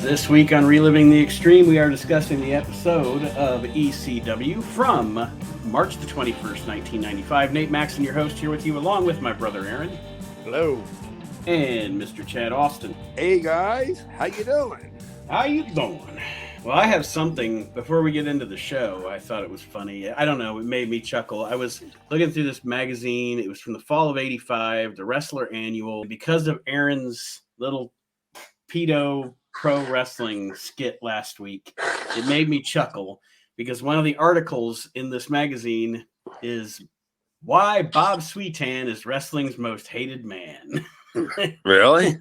This week on Reliving the Extreme, we are discussing the episode of ECW from March the 21st, 1995. Nate Maxson, your host, here with you, along with my brother Aaron. Hello. And Mr. Chad Austin. Hey guys, how you doing? How you doing? Well, I have something, before we get into the show, I thought it was funny. I don't know, it made me chuckle. I was looking through this magazine. It was from the fall of 85, the Wrestler Annual. Because of Aaron's little pedo pro wrestling skit last week, it made me chuckle because one of the articles in this magazine is why Bob Sweetan is wrestling's most hated man. Really?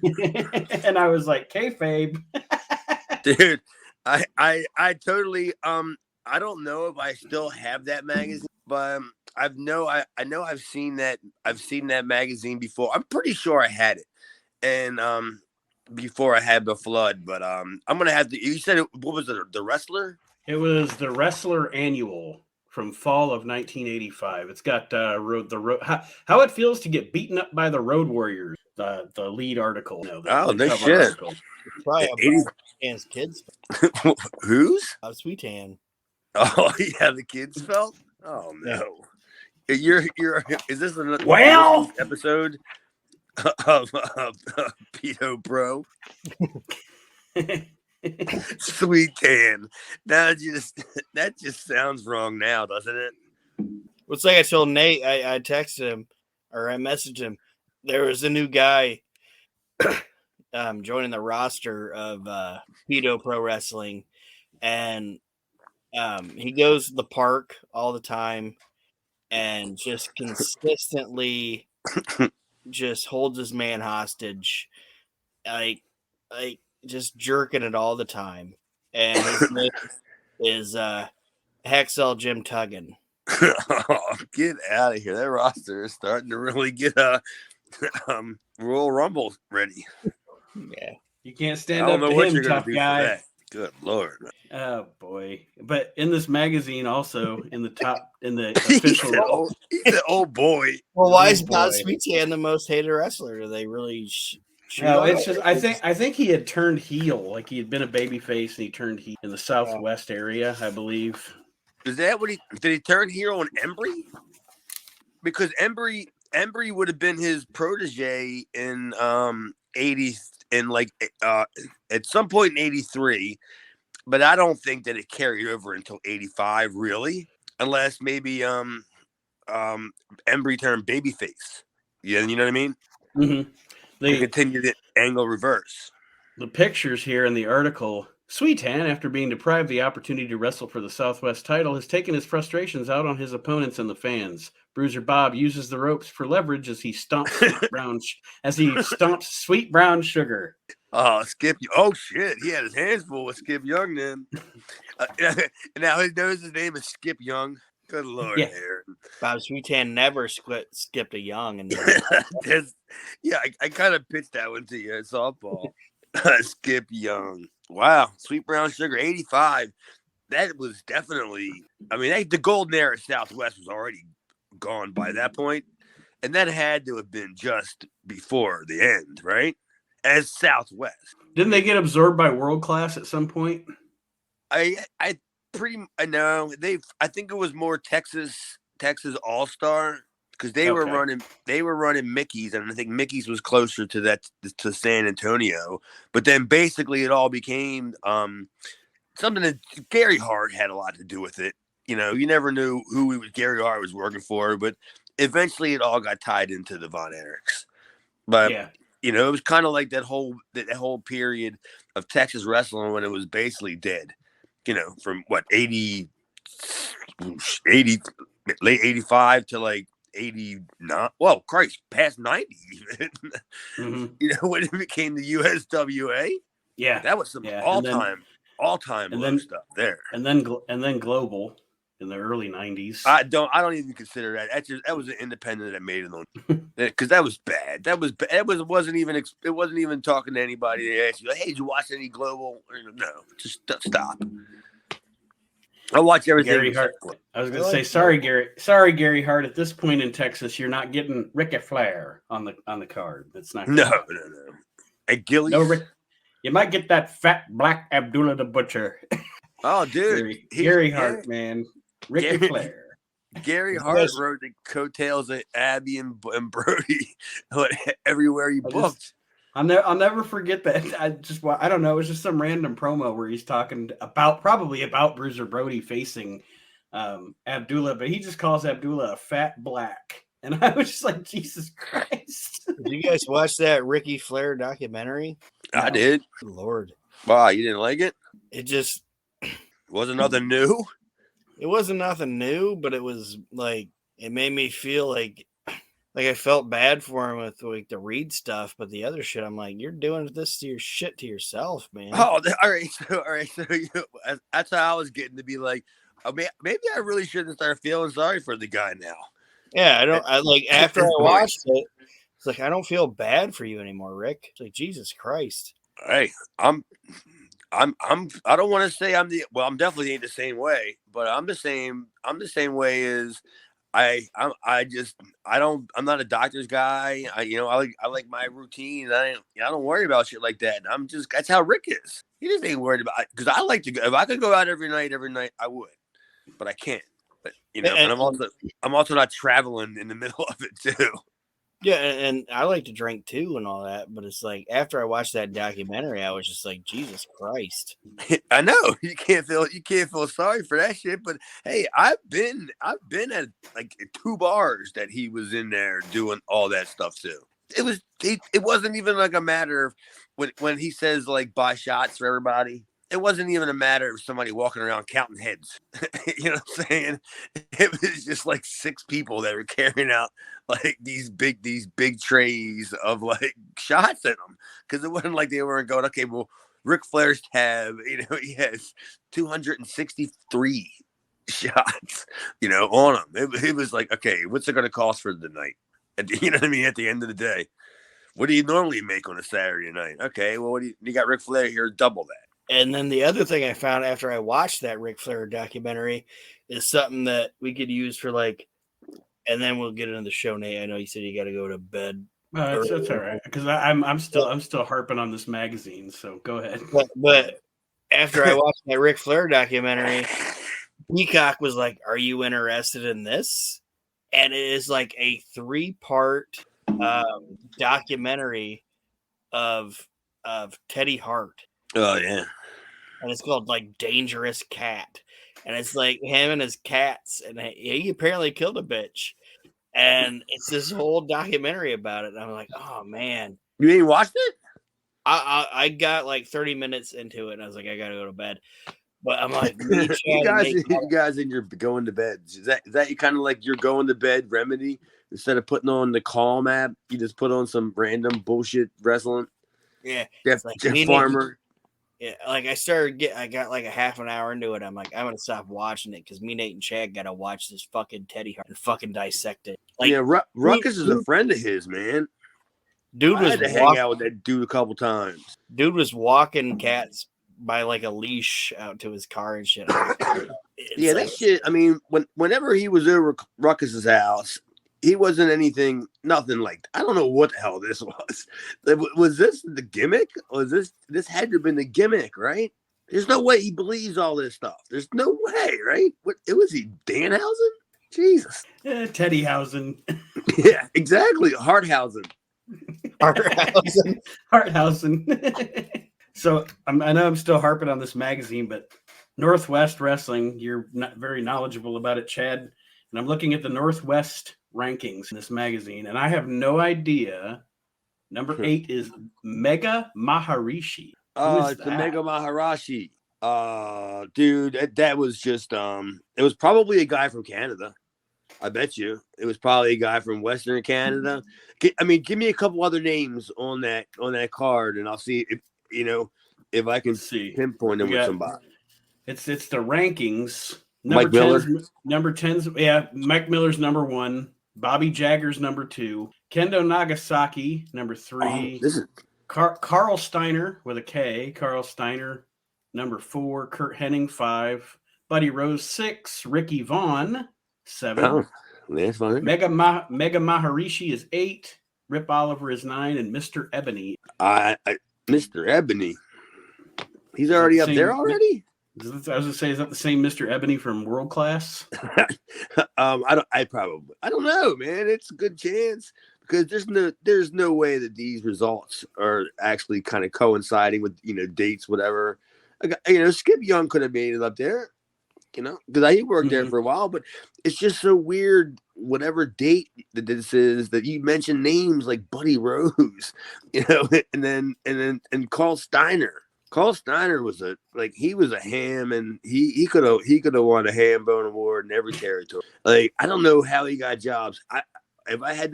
And I was like, kayfabe. Dude, I totally I don't know if I still have that magazine, but I know I've seen that magazine before. I'm pretty sure I had it. And before I had the flood, but I'm gonna have to. You said what was it? The Wrestler? It was the Wrestler Annual from fall of 1985. It's got how it feels to get beaten up by the Road Warriors. The lead article. No shit. Article. Probably 80's kids. Whose? Sweetan. Oh yeah, the kids felt. Oh no, you're. Is this another episode of Pedo Pro? Sweetan. That just sounds wrong now, doesn't it? It's like I told Nate. I texted him or I messaged him. There was a new guy joining the roster of Pedo Pro Wrestling, and he goes to the park all the time and just consistently just holds his man hostage, like just jerking it all the time. And his name is Hexel Jim Tuggan. Oh, get out of here! That roster is starting to really get Royal Rumble ready. Yeah, you can't stand up to him, tough guy. Good Lord! Oh boy! But in this magazine, also in the official, he's an old boy. Well, why is Bob Sweetan the most hated wrestler? Do they really? No, it's just I think he had turned heel, like he had been a babyface and he turned heel in the Southwest area, I believe. Is that what did he turn heel on Embry? Because Embry would have been his protege in 80 in like at some point in 83, but I don't think that it carried over until 85 really, unless maybe Embry turned babyface. Yeah, you know what I mean? Mm-hmm. They continued it angle reverse. The pictures here in the article. Sweetan, after being deprived the opportunity to wrestle for the Southwest title, has taken his frustrations out on his opponents and the fans. Bruiser Bob uses the ropes for leverage as he stomps Sweet Brown Sugar. Oh, Skip! Oh shit! He had his hands full with Skip Young. Then now he knows his name is Skip Young. Good Lord, yeah. Aaron. Bob Sweetan never skipped a Young, and I kind of pitched that one to you at softball. Skip Young. Wow, Sweet Brown Sugar, 85. That was definitely. I mean, the golden era of Southwest was already gone by that point, and that had to have been just before the end, right? As Southwest. Didn't they get absorbed by World Class at some point? I know I think it was more Texas All-Star because they were running Mickey's, and I think Mickey's was closer to San Antonio. But then basically it all became something that Gary Hart had a lot to do with it. You know, you never knew who Gary Hart was working for, but eventually it all got tied into the Von Erichs. But yeah. You know, it was kind of like that whole period of Texas wrestling when it was basically dead. You know, from what 80 late 85 to like 89. Well, Christ, past 90 even. Mm-hmm. You know, when it became the USWA. Yeah, that was some all time low stuff there. And then Global in the early 90s. I don't even consider that. That was an independent that made it on because that was bad. It wasn't even talking to anybody. They asked you, like, hey, did you watch any Global? No, just stop. I watch everything. Gary Hart. I was going to say, sorry, Gary Hart. At this point in Texas, you're not getting Ric Flair on the card. That's not. No. At Gillies. You might get that fat black Abdullah the Butcher. Oh, dude, Gary Hart, man. Ricky Flair. Gary Hart rode the coattails of Abby and Brody everywhere he booked. I'll never forget that. I don't know. It was just some random promo where he's talking probably about Bruiser Brody facing Abdullah, but he just calls Abdullah a fat black. And I was just like, Jesus Christ. Did you guys watch that Ricky Flair documentary? No. I did. Lord. Wow, you didn't like it? It just wasn't nothing new. It wasn't nothing new, but it was like it made me feel like I felt bad for him with like the Reed stuff, but the other shit, I'm like, you're doing this to your shit to yourself, man. Oh, all right. So that's how I was getting to be like, maybe I really shouldn't start feeling sorry for the guy now. Yeah, after I watched it, it's like I don't feel bad for you anymore, Rick. It's like Jesus Christ. Hey, I don't want to say I'm definitely ain't the same way, but I'm the same way as I'm not a doctor's guy. I like my routine. I don't worry about shit like that. That's how Rick is. He just ain't worried about it because I like to go. If I could go out every night, I would, but I can't. But and I'm also not traveling in the middle of it too. Yeah, and I like to drink too and all that, but it's like after I watched that documentary, I was just like, Jesus Christ. I know you can't feel sorry for that shit, but hey, I've been at like 2 bars that he was in there doing all that stuff too. It wasn't even like a matter of when he says like buy shots for everybody. It wasn't even a matter of somebody walking around counting heads. You know what I'm saying? It was just like 6 people that were carrying out like these big trays of like shots in them. Because it wasn't like they weren't going, okay, well, Ric Flair's tab, he has 263 shots, on him. It was like, okay, what's it going to cost for the night? You know what I mean? At the end of the day, what do you normally make on a Saturday night? Okay, well, you got Ric Flair here, double that. And then the other thing I found after I watched that Ric Flair documentary is something that we could use for like, and then we'll get into the show, Nate. I know you said you got to go to bed. That's all right because I'm still harping on this magazine. So go ahead. But after I watched that Ric Flair documentary, Peacock was like, "Are you interested in this?" And it is like a 3-part documentary of Teddy Hart. Oh yeah. And it's called like Dangerous Cat. And it's like him and his cats. And he apparently killed a bitch. And it's this whole documentary about it. And I'm like, oh man. You ain't watched it? I got like 30 minutes into it and I was like, I gotta go to bed. But I'm like, you guys in your going to bed. Is that kind of like your going to bed remedy? Instead of putting on the Calm app, you just put on some random bullshit wrestling. Yeah. Jeff Farmer. Yeah, like I got like a half an hour into it. I'm like, I'm gonna stop watching it because me, Nate, and Chad gotta watch this fucking Teddy Hart and fucking dissect it. Like, yeah, Ruckus is a friend of his, man. Dude was I had to hang out with that dude a couple times. Dude was walking cats by like a leash out to his car and shit. Yeah, that shit. I mean, whenever he was over Ruckus's house, he wasn't nothing like. I don't know what the hell this was. Was this the gimmick? Or was this had to have been the gimmick, right? There's no way he believes all this stuff. There's no way, right? What it was he Danhausen? Jesus. Teddyhausen. Yeah, exactly. Harthausen. Harthausen. So I know I'm still harping on this magazine, but Northwest Wrestling, you're not very knowledgeable about it, Chad. And I'm looking at the Northwest rankings in this magazine, and I have no idea. Number 8 is Mega Maharishi. Oh, it's the Mega Maharishi. Dude, that was just it was probably a guy from Canada. I bet you it was probably a guy from Western Canada. Give me a couple other names on that card, and I'll see if I can pinpoint them with somebody. It's the rankings. Mike Miller. Number 10's, yeah, Mike Miller's number 1. Bobby Jagger's number 2. Kendo Nagasaki, number 3. This is Carl Steiner with a K. Carl Steiner, number 4. Kurt Hennig, 5. Buddy Rose, 6. Ricky Vaughn, 7. Oh, that's funny. Mega Maharishi is 8. Rip Oliver is 9. And Mr. Ebony. Mr. Ebony. He's already up there already? I was gonna say, is that the same Mr. Ebony from World Class? I don't know, man. It's a good chance because there's no way that these results are actually kind of coinciding with dates, whatever. Skip Young could have made it up there, because he worked there for a while, but it's just so weird. Whatever date that this is, that you mentioned names like Buddy Rose, and Carl Steiner. Carl Steiner was he was a ham, and he could have won a ham bone award in every territory. Like, I don't know how he got jobs. If I had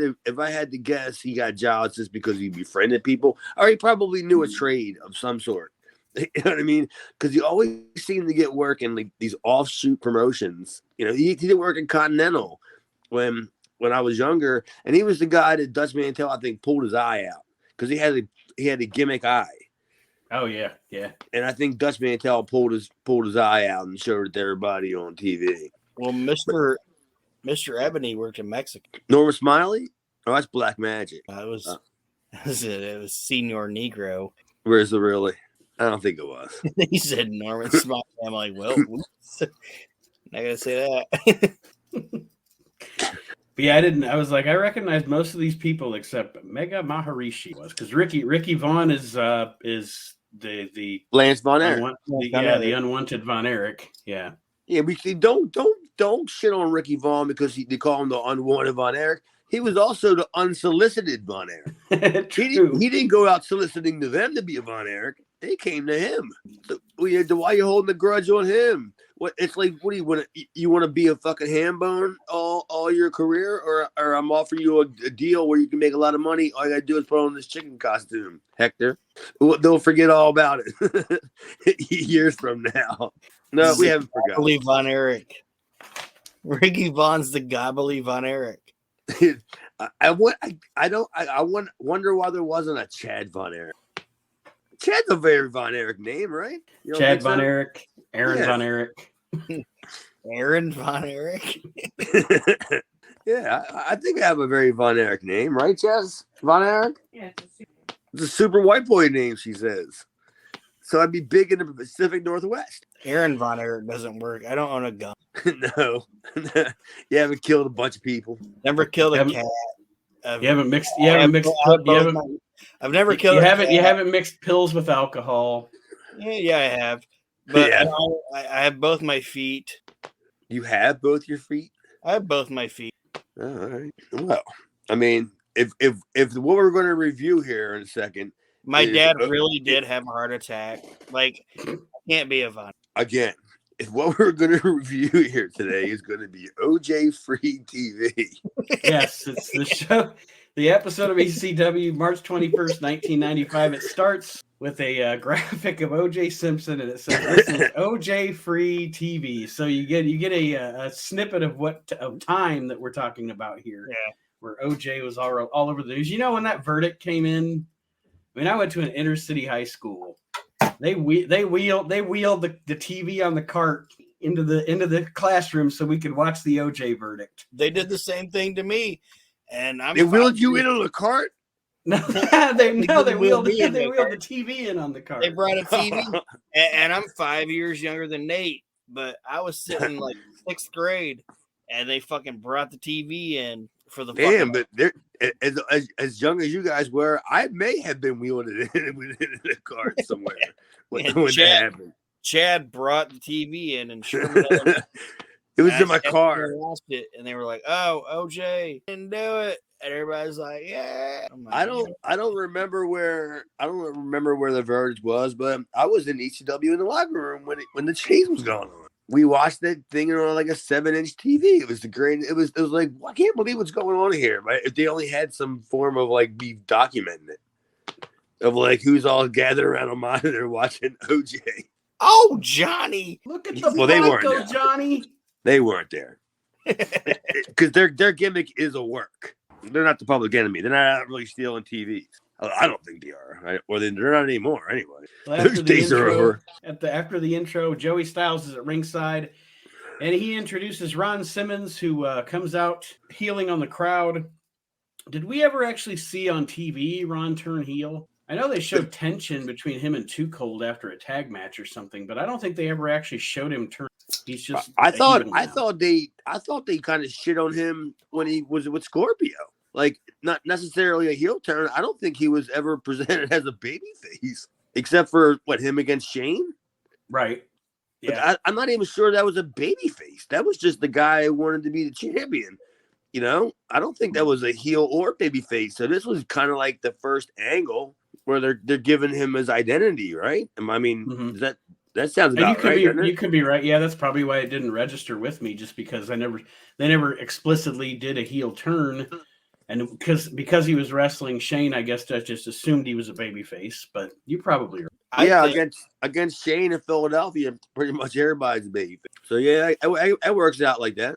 to guess, he got jobs just because he befriended people, or he probably knew a trade of some sort. You know what I mean? Because he always seemed to get work in like these offshoot promotions. He did work in Continental when I was younger, and he was the guy that Dutch Mantel, I think, pulled his eye out because he had a gimmick eye. Oh yeah, yeah. And I think Dutch Mantel pulled his eye out and showed it to everybody on TV. Well, Mr. Ebony worked in Mexico. Norma Smiley? Oh, that's Black Magic. It was Senior Negro. Where's the really? I don't think it was. He said Norman Smiley. I'm like, well, whoops. Not gonna say that. But yeah, I was like, I recognize most of these people except Mega Maharishi was, because Ricky Vaughn is the Lance Von Erich. The unwanted Von Erich. Yeah. Yeah, we don't shit on Ricky Vaughn because they call him the unwanted Von Erich. He was also the unsolicited Von Erich. He didn't go out soliciting to them to be a Von Erich. They came to him. So, why are you holding a grudge on him? What it's like? What do you want? You want to be a fucking ham bone all your career, or I'm offering you a deal where you can make a lot of money. All you gotta do is put on this chicken costume, Hector. They'll forget all about it years from now. No, we haven't forgotten. Gobbly Von Erich. Ricky Vaughn's the Gobbly Von Erich. I wonder why there wasn't a Chad Von Erich. Chad's a very Von Erich name, right? Chad Von Erich, Aaron Von Erich. Aaron Von Erich? Yeah, I think I have a very Von Erich name, right, Chaz? Von Erich? Yeah, it's a super white boy name, she says. So I'd be big in the Pacific Northwest. Aaron Von Erich doesn't work. I don't own a gun. No. You haven't killed a bunch of people. Never killed a cat. I've never mixed pills with alcohol. Yeah, I have. But yeah. I have both my feet. You have both your feet? I have both my feet. All right. Well, I mean, if what we're going to review here in a second. My dad really did have a heart attack. Like, I can't be a Von. Again, if what we're going to review here today is going to be OJ Free TV. Yes, it's the show. The episode of ECW, March 21st, 1995. It starts with a graphic of OJ Simpson, and it says, "This is OJ Free TV." So you get a snippet of time that we're talking about here. Yeah, where OJ was all over the news. When that verdict came in. I mean, I went to an inner city high school. They wheeled the TV on the cart into the classroom so we could watch the OJ verdict. They did the same thing to me, and they wheeled you into the cart. No, they wheeled the TV in on the cart. They brought a TV, and I'm 5 years younger than Nate, but I was sitting like 6th grade, and they fucking brought the TV in for the but they're as young as you guys were. I may have been wheeling it in a cart somewhere when that happened. Chad brought the TV in, and sure it was in my car. Watched it, and they were like, "Oh, OJ didn't do it," and everybody's like, "Yeah." Like, I don't remember where the verdict was, but I was in ECW in the locker room when the chase was going on. We watched that thing on like a 7-inch TV. It was the great. It was like, I can't believe what's going on here. Right? If they only had some form of like me documenting it, of like who's all gathered around a monitor watching OJ. Oh, Johnny! Look at the they weren't there. Johnny. They weren't there because their gimmick is a work. They're not the public enemy. They're not really stealing TVs. I don't think they are, right? Or they're not anymore anyway. Well, those days are over. After the intro, Joey Styles is at ringside, and he introduces Ron Simmons, who comes out healing on the crowd. Did we ever actually see on TV Ron turn heel? I know they showed tension between him and Too Cold after a tag match or something, but I don't think they ever actually showed him turn. He's just I a heel now. thought they kind of shit on him when he was with Scorpio. Like, not necessarily a heel turn. I don't think he was ever presented as a babyface, except for him against Shane. Right. Yeah. But I'm not even sure that was a babyface. That was just the guy who wanted to be the champion. You know, I don't think that was a heel or babyface. So this was kind of like the first angle where they're giving him his identity, right? I mean, that sounds about right. You could be right. Yeah, that's probably why it didn't register with me, just because they never explicitly did a heel turn, and because he was wrestling Shane, I guess I just assumed he was a babyface. But you probably are. Against Shane in Philadelphia, pretty much everybody's a babyface. So yeah, it works out like that.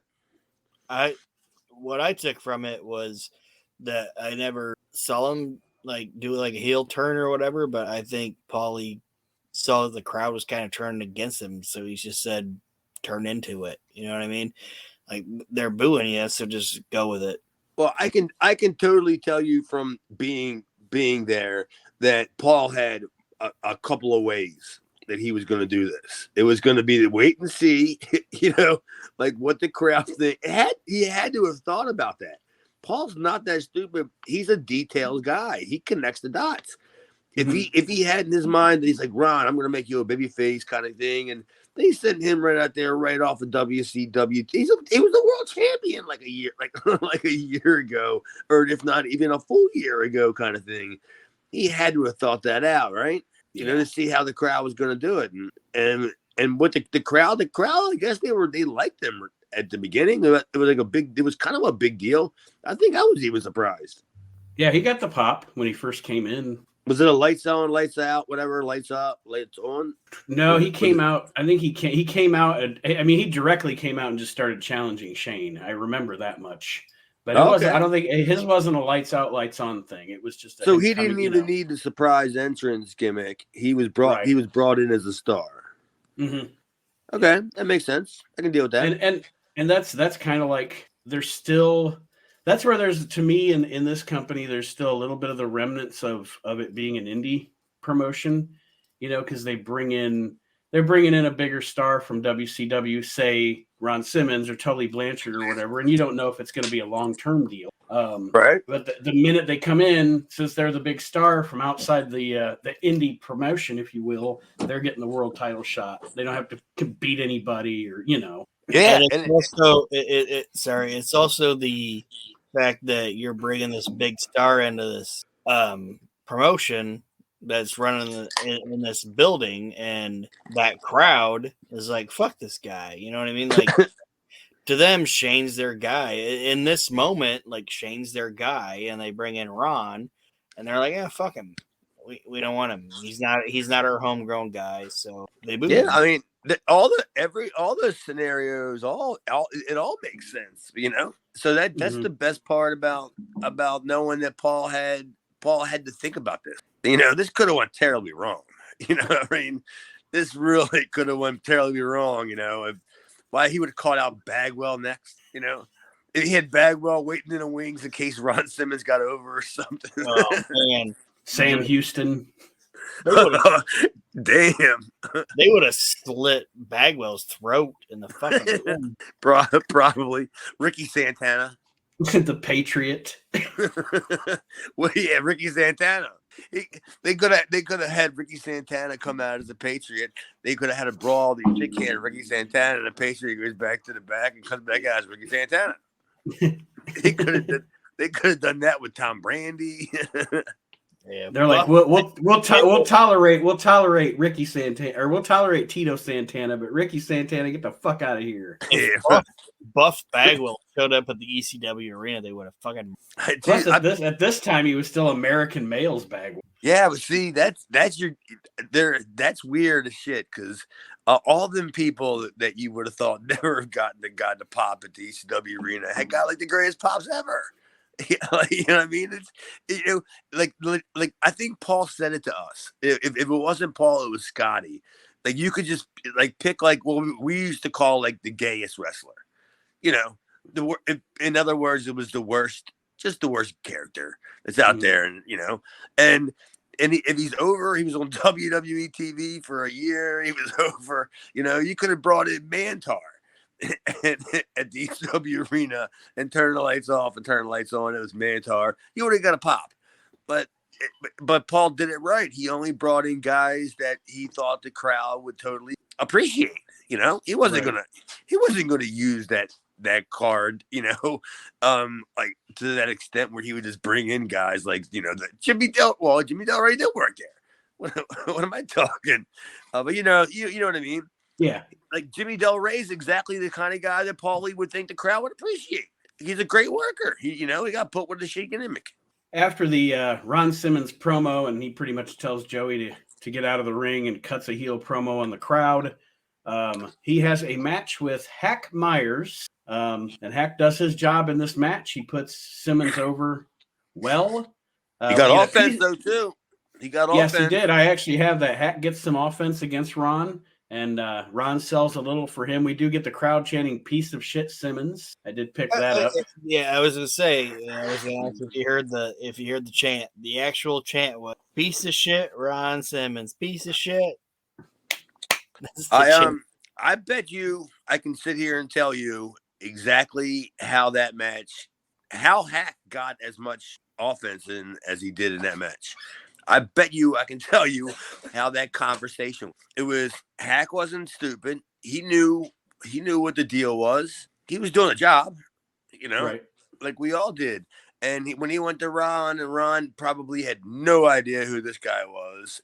What I took from it was that I never saw him do a heel turn or whatever, but I think Paulie saw the crowd was kind of turning against him, so he just said, "Turn into it." You know what I mean? Like, they're booing you, so just go with it. Well, I can totally tell you from being there that Paul had a couple of ways that he was going to do this. It was going to be the wait and see, what the crowd think. He had to have thought about that. Paul's not that stupid. He's a detailed guy. He connects the dots. If he had in his mind that he's like, Ron, I'm going to make you a babyface kind of thing, and they sent him right out there, right off of WCW. He was the world champion like a year ago, or if not even a full year ago, kind of thing. He had to have thought that out, right? You know, to see how the crowd was going to do it, and with the crowd, I guess they liked them at the beginning. It was kind of a big deal. I think I was even surprised. Yeah, he got the pop when he first came in. Was it a lights on, lights out, whatever, lights up, lights on? No, he came out. I think he came out. He directly came out and just started challenging Shane. I remember that much. But it wasn't. I don't think his wasn't a lights out, lights on thing. It was just. So he didn't even need the surprise entrance gimmick. He was brought. Right. He was brought in as a star. Mm-hmm. Okay, that makes sense. I can deal with that. And that's kind of like there's still. That's where there's, to me, in this company, there's still a little bit of the remnants of it being an indie promotion, because they're bringing in a bigger star from WCW, say Ron Simmons or Tully Blanchard or whatever, and you don't know if it's going to be a long-term deal. Right. But the minute they come in, since they're the big star from outside the indie promotion, if you will, they're getting the world title shot. They don't have to beat anybody or. Yeah, and it's also the fact that you're bringing this big star into this promotion that's running in this building, and that crowd is like, fuck this guy. You know what I mean? Like, to them, Shane's their guy. In this moment, Shane's their guy, and they bring in Ron, and they're like, yeah, fuck him. We don't want him. He's not our homegrown guy, so they boo him. I mean, all the scenarios, it all makes sense, So that's the best part about knowing that Paul had to think about this. This could have went terribly wrong. I mean, this really could have went terribly wrong. Why he would have caught out Bagwell next. If he had Bagwell waiting in the wings in case Ron Simmons got over or something. Oh man, Sam Houston. Damn. They would have slit Bagwell's throat in the fucking room. Probably. Ricky Santana. The Patriot. Well, yeah, Ricky Santana. They could have had Ricky Santana come out as a Patriot. They could have had a brawl. The chick had Ricky Santana, and the Patriot goes back to the back and comes back out as Ricky Santana. They could have done that with Tom Brady. Yeah, they're like, we'll tolerate Ricky Santana, or we'll tolerate Tito Santana, but Ricky Santana, get the fuck out of here. Yeah. Buff Bagwell showed up at the ECW arena, they would have fucking. Plus, at this time, he was still American Males Bagwell. Yeah, but see, that's weird as shit, because all them people that you would have thought never have gotten the pop at the ECW arena had got the greatest pops ever. You know what I mean? It's I think Paul said it to us. If it wasn't Paul, it was Scotty. You could just pick what we used to call the gayest wrestler. In other words, it was just the worst character that's out there, and if he's over, he was on WWE TV for a year. He was over. You could have brought in Mantar at the ECW arena and turn the lights off and turn the lights on. It was Mantar. You would have got a pop. But Paul did it right. He only brought in guys that he thought the crowd would totally appreciate. He wasn't gonna use that card, like to that extent where he would just bring in guys like Jimmy Del. Well, Jimmy Del Rey did work there. What am I talking? But you know what I mean. Yeah, like Jimmy Del Rey is exactly the kind of guy that Paulie would think the crowd would appreciate. He's a great worker. He got put with the shaking image. After the Ron Simmons promo, and he pretty much tells Joey to get out of the ring and cuts a heel promo on the crowd. He has a match with Hack Myers, and Hack does his job in this match. He puts Simmons over well. He got offense, though, too. He got offense. Yes, he did. I actually have that. Hack gets some offense against Ron, and Ron sells a little for him. We do get the crowd chanting "piece of shit Simmons." I did pick that up. Yeah, I was gonna say, if you heard the chant, the actual chant was "piece of shit Ron Simmons, piece of shit." I bet you I can sit here and tell you exactly how Hack got as much offense in as he did in that match. I bet you I can tell you how that conversation. It was Hack wasn't stupid. He knew what the deal was. He was doing a job, Right. like we all did. And when he went to Ron, and Ron probably had no idea who this guy was,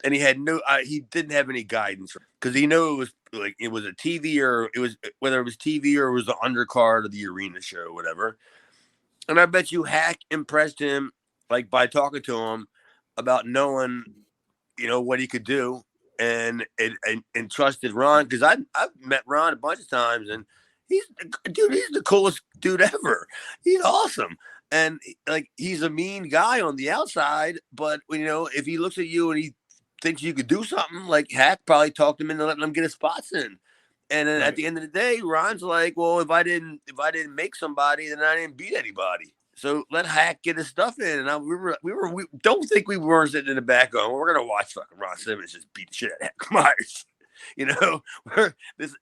and he had he didn't have any guidance because he knew it was a TV or whether it was TV or it was the undercard of the arena show or whatever. And I bet you Hack impressed him like by talking to him about knowing, what he could do and trusted Ron because I've met Ron a bunch of times and he's the coolest dude ever. He's awesome. And like, he's a mean guy on the outside, but if he looks at you and he thinks you could do something, like Hack probably talked him into letting him get his spots in. And then at the end of the day, Ron's like, well, if I didn't make somebody, then I didn't beat anybody. So let Hack get his stuff in. And we don't think we were sitting in the back going, we're going to watch fucking Ron Simmons just beat the shit out of Hack Myers.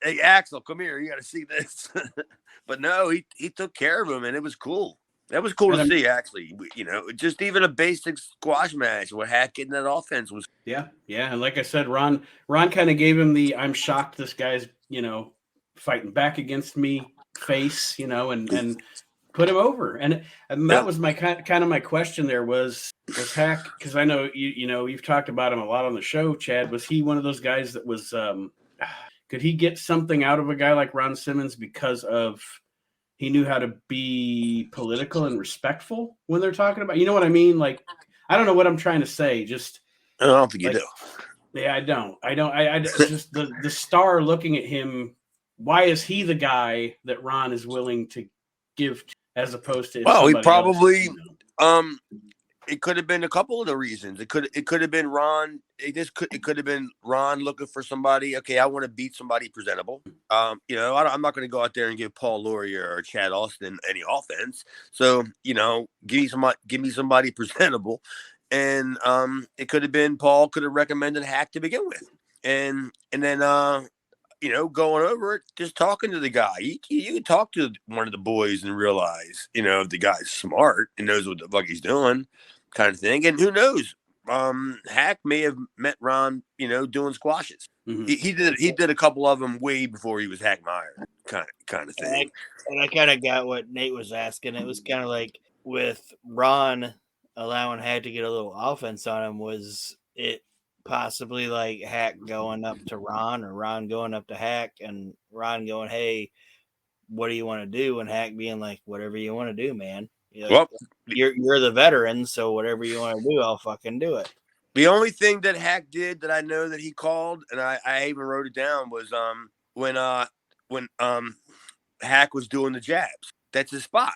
Hey, Axel, come here. You got to see this. But no, he took care of him, and it was cool. That was cool to see, actually. Just even a basic squash match where Hack getting that offense was. Yeah. And like I said, Ron kind of gave him the "I'm shocked this guy's fighting back against me" face, and put him over. And that was my kind of my question. There was Hack, because I know you've talked about him a lot on the show, Chad. Was he one of those guys that was? Could he get something out of a guy like Ron Simmons because of? He knew how to be political and respectful when they're talking about, what I mean? Like, I don't know what I'm trying to say. Just, I don't think you do. Yeah, I don't. I just the star looking at him. Why is he the guy that Ron is willing to give as opposed to? Well, he probably, it could have been a couple of the reasons. It could have been Ron. It could have been Ron looking for somebody. Okay, I want to beat somebody presentable. I'm not going to go out there and give Paul Laurier or Chad Austin any offense. So, give me somebody presentable. And it could have been Paul could have recommended Hack to begin with, and then going over it, just talking to the guy. You can talk to one of the boys and realize, if the guy's smart and knows what the fuck he's doing. Kind of thing, and who knows? Hack may have met Ron, doing squashes. Mm-hmm. He did a couple of them way before he was Hack Meyer, kind of thing. And I kind of got what Nate was asking. It was kind of like with Ron allowing Hack to get a little offense on him. Was it possibly like Hack going up to Ron or Ron going up to Hack and Ron going, "Hey, what do you want to do?" And Hack being like, "Whatever you want to do, man. You're the veteran, so whatever you want to do, I'll fucking do it." The only thing that Hack did that I know that he called, and I even wrote it down, was when Hack was doing the jabs. That's his spot.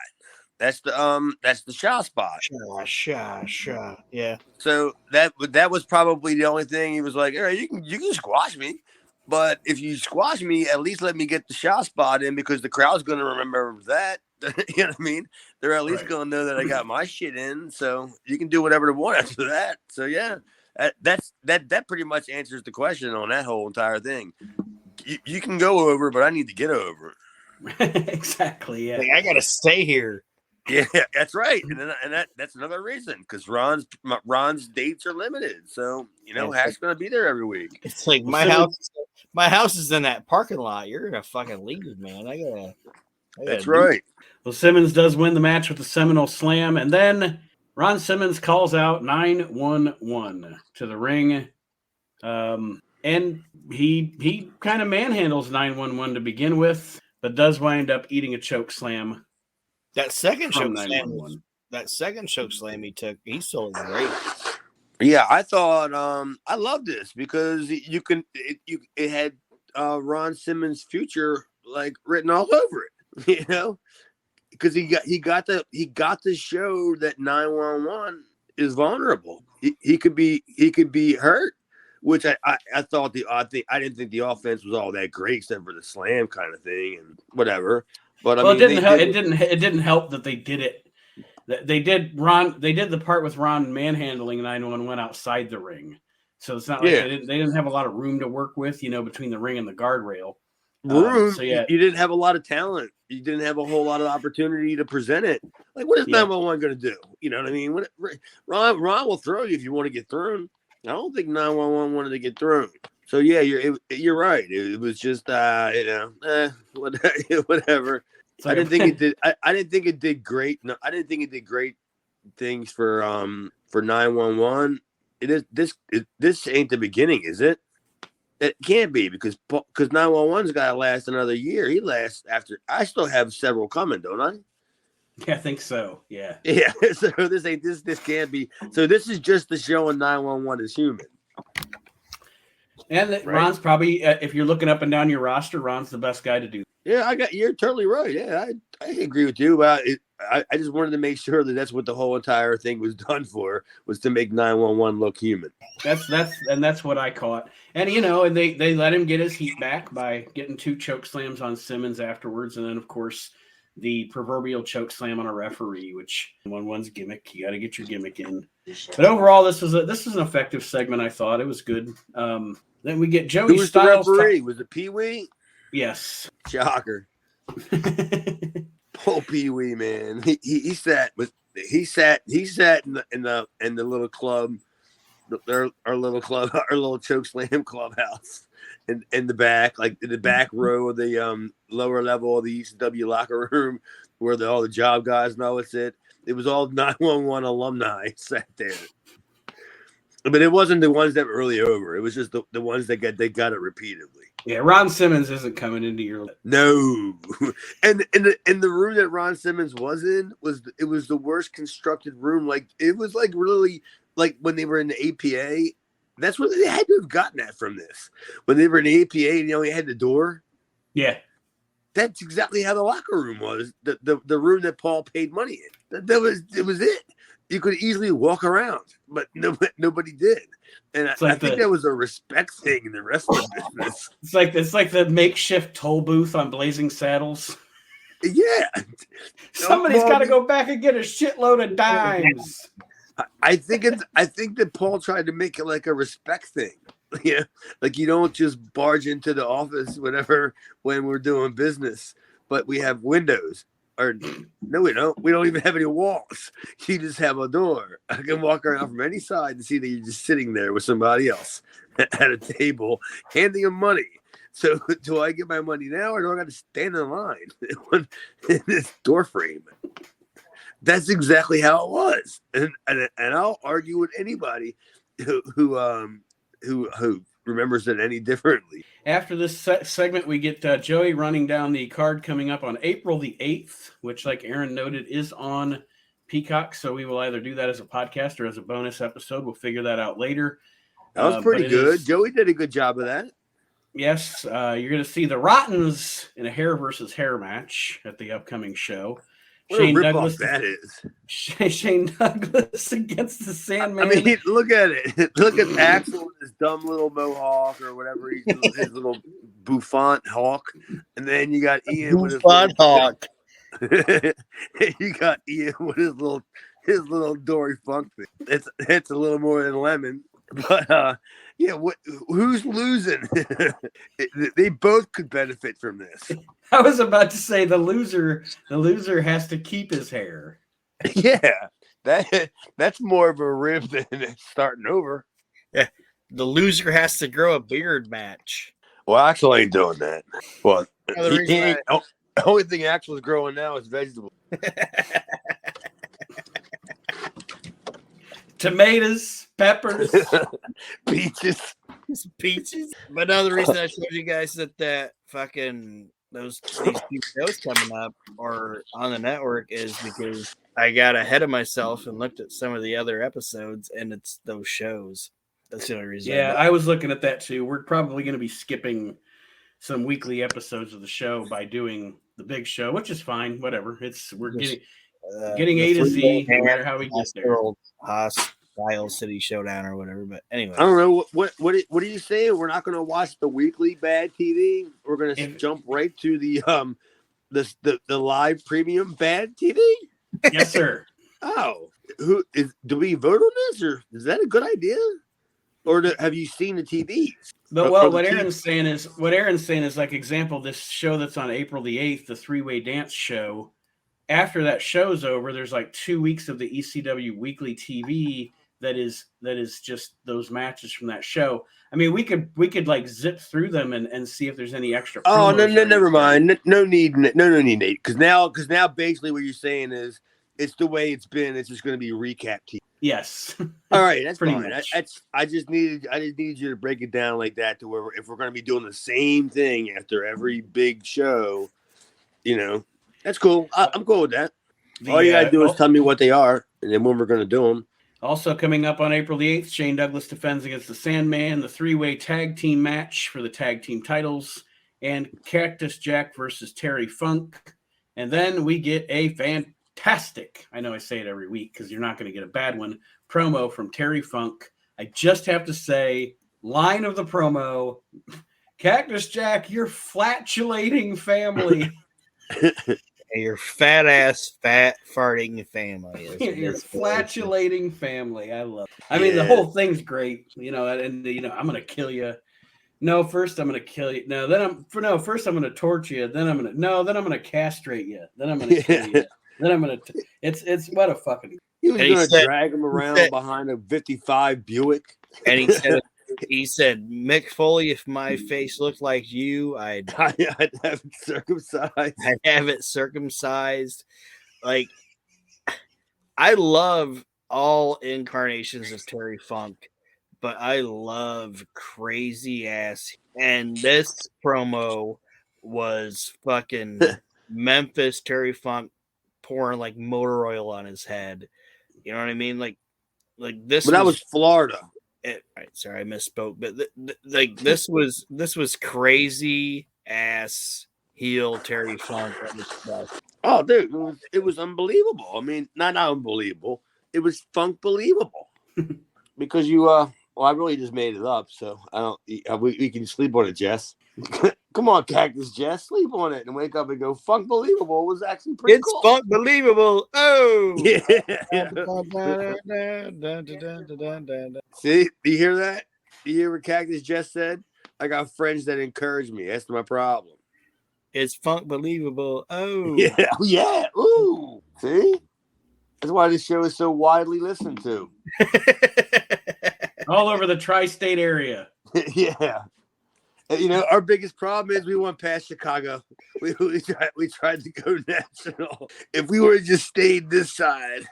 That's the Shaw spot. Shaw. Yeah. So that was probably the only thing he was like, all right, you can squash me. But if you squash me, at least let me get the shot spot in because the crowd's going to remember that. You know what I mean? They're at least going to know that I got my shit in. So you can do whatever they want after that. So yeah, that pretty much answers the question on that whole entire thing. You can go over, but I need to get over. Exactly. Yeah. Like, I got to stay here. Yeah, that's right, and that's another reason because Ron's dates are limited, so Hack's gonna be there every week. It's like my house is in that parking lot. You're gonna fucking leave, man. I gotta that's right. Well, Simmons does win the match with the Seminole Slam, and then Ron Simmons calls out 911 to the ring, and he kind of manhandles 911 to begin with, but does wind up eating a choke slam. That second choke slam he took, he sold great. Yeah, I thought I love this because it had Ron Simmons' future like written all over it, because he got to show that 911 is vulnerable. He could be hurt, which I thought I didn't think the offense was all that great except for the slam kind of thing and whatever. But I mean, it didn't help that they did it. They did the part with Ron manhandling 911 outside the ring, so it's not like they didn't have a lot of room to work with, between the ring and the guardrail. You didn't have a lot of talent. You didn't have a whole lot of opportunity to present it. Like, what is 911 going to do? You know what I mean? Ron will throw you if you want to get thrown. I don't think 911 wanted to get thrown. So yeah, you're right. It was just whatever. I didn't think it did. I didn't think it did great. No, I didn't think it did great things for 911. This ain't the beginning, is it? It can't be because 911's got to last another year. He lasts after. I still have several coming, don't I? Yeah, I think so. Yeah. Yeah. So this can't be. So this is just the showing 911 is human. And Ron's probably, if you're looking up and down your roster, Ron's the best guy to do. Yeah, you're totally right. Yeah, I agree with you about it. I just wanted to make sure that that's what the whole entire thing was done for, was to make 911 look human. That's what I caught. And and they let him get his heat back by getting 2 choke slams on Simmons afterwards, and then of course the proverbial choke slam on a referee, which one's gimmick. You got to get your gimmick in. But overall, this was an effective segment. I thought it was good. Then we get Joey Styles. The referee? Was it Pee Wee? Yes. Shocker. Oh, Pee Wee, man. He sat in the little club, our little choke slam clubhouse in the back, like in the back row of the lower level of the ECW locker room where all the job guys know it's it. It was all 911 alumni sat there. But it wasn't the ones that were really over. It was just the ones that got it repeatedly. Yeah, Ron Simmons isn't coming into your no. And in the room that Ron Simmons was in was the worst constructed room. Like it was like really like when they were in the APA. That's where they had to have gotten that from this. When they were in the APA and you only had the door. Yeah. That's exactly how the locker room was. The room that Paul paid money in. It was it. You could easily walk around, but nobody did. And I think that was a respect thing in the wrestling business. It's like the makeshift toll booth on Blazing Saddles. Yeah. Somebody's got to go back and get a shitload of dimes. I think that Paul tried to make it like a respect thing. Yeah. Like you don't just barge into the office when we're doing business, but we have windows. Or no, we don't. We don't even have any walls. You just have a door. I can walk around from any side and see that you're just sitting there with somebody else at a table, handing them money. So, do I get my money now, or do I got to stand in line in this door frame? That's exactly how it was, and I'll argue with anybody who remembers it any differently. After this segment, we get Joey running down the card coming up on April the 8th, which, like Aaron noted, is on Peacock. So we will either do that as a podcast or as a bonus episode. We'll figure that out later. That was pretty good. Joey did a good job of that. Yes. You're going to see the Rottens in a hair versus hair match at the upcoming show. What a Shane ripoff Douglas. that is. Shane Douglas against the Sandman. I mean, look at it. Look at Axel with his dumb little mohawk or whatever, his little bouffant hawk, and then you got Ian with his Bouffant hawk. You got Ian with his little Dory Funk thing. It's a little more than lemon, but yeah. Who's losing? They both could benefit from this. I was about to say the loser has to keep his hair. Yeah, that's more of a rib than starting over. Yeah, the loser has to grow a beard match. Well, Axel ain't doing that. Well, The only thing Axel's growing now is vegetables. Tomatoes, peppers, Peaches. But another reason I showed you guys that fucking these two shows coming up or on the network is because I got ahead of myself and looked at some of the other episodes, and it's those shows. That's the only reason. Yeah, I was looking at that too. We're probably going to be skipping some weekly episodes of the show by doing the big show, which is fine. Whatever. We're getting A to Z, no matter how we get there. Style City Showdown or whatever. But anyway, I don't know what are you saying? We're not going to watch the weekly bad TV. We're going to jump right to the live premium bad TV. Yes, sir. Oh, do we vote on this, or is that a good idea? Or have you seen the TV? But what Aaron's saying is like example, this show that's on April the 8th, the three-way dance show. After that show's over, there's like 2 weeks of the ECW weekly TV that is just those matches from that show. I mean, we could like zip through them and see if there's any extra. Oh no, never mind. No need, Nate. Because now basically what you're saying is it's the way it's been. It's just going to be recap TV. Yes. All right, that's pretty fine. much. I just needed you to break it down like that to where if we're going to be doing the same thing after every big show, that's cool. I'm cool with that. All you got to do is tell me what they are and then when we're going to do them. Also coming up on April the 8th, Shane Douglas defends against the Sandman, the three-way tag team match for the tag team titles, and Cactus Jack versus Terry Funk. And then we get a fantastic, I know I say it every week because you're not going to get a bad one, promo from Terry Funk. I just have to say, line of the promo, Cactus Jack, your flatulating family. Your fat farting family. Your flatulating family. I love it. I mean, the whole thing's great, and I'm gonna kill you. No, first I'm gonna kill you. No, first I'm gonna torture you. Then I'm gonna castrate you. Then I'm gonna kill you. Then I'm gonna. It's what a fucking. He was gonna drag him around behind a '55 Buick, and he said, Mick Foley, if my face looked like you, I'd have it circumcised. I'd have it circumcised. Like, I love all incarnations of Terry Funk, but I love crazy ass. And this promo was fucking Memphis Terry Funk pouring like motor oil on his head. You know what I mean? Like this. But that was Florida. Right, sorry, I misspoke. But this was crazy ass heel Terry Funk. Oh, dude, it was unbelievable. I mean, not unbelievable. It was Funkbelievable because I really just made it up. So I don't. We can sleep on it, Jess. Come on, Cactus Jess, sleep on it and wake up and go. Funkbelievable was actually pretty cool. It's Funkbelievable. Oh, yeah. See, do you hear that? Do you hear what Cactus Jess said? I got friends that encourage me. That's my problem. It's Funkbelievable. Oh, yeah. Ooh, see, that's why this show is so widely listened to. All over the tri-state area. Yeah. Our biggest problem is we went past Chicago. We tried to go national. If we would have just stayed this side,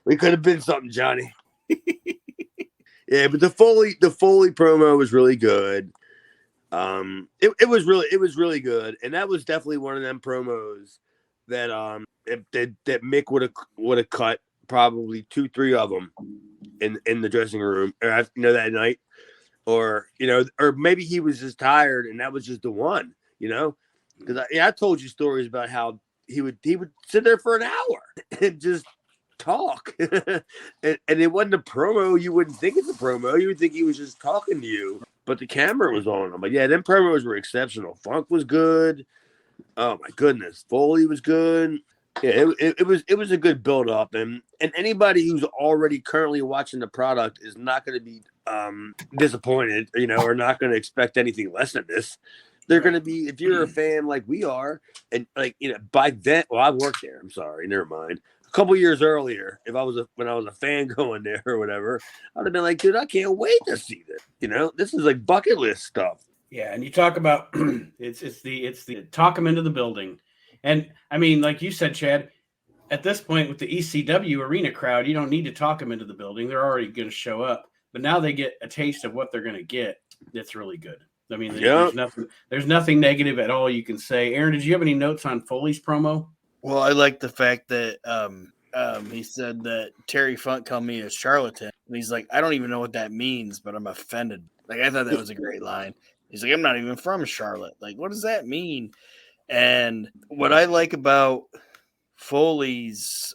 we could have been something, Johnny. Yeah, but the Foley promo was really good. It was really good, and that was definitely one of them promos that that Mick would have cut probably 2-3 of them in the dressing room, that night. Or maybe he was just tired and that was just the one, because I told you stories about how he would sit there for an hour and just talk, and it wasn't a promo. You wouldn't think it's a promo. You would think he was just talking to you, but the camera was on him. But yeah, them promos were exceptional. Funk was good. Oh my goodness, Foley was good. Yeah, it was a good build up, and anybody who's already currently watching the product is not going to be disappointed, or not going to expect anything less than this. They're going to be, if you're a fan like we are, and by then, well, I worked there. I'm sorry, never mind. A couple years earlier, when I was a fan going there or whatever, I'd have been like, dude, I can't wait to see this. This is like bucket list stuff. Yeah, and you talk about it's the talk them into the building. And I mean, like you said, Chad, at this point with the ECW arena crowd, you don't need to talk them into the building. They're already going to show up. But now they get a taste of what they're going to get. That's really good. I mean, there's nothing negative at all you can say. Aaron, did you have any notes on Foley's promo? Well, I like the fact that he said that Terry Funk called me a charlatan. And he's like, I don't even know what that means, but I'm offended. Like, I thought that was a great line. He's like, I'm not even from Charlotte. Like, what does that mean? And what I like about Foley's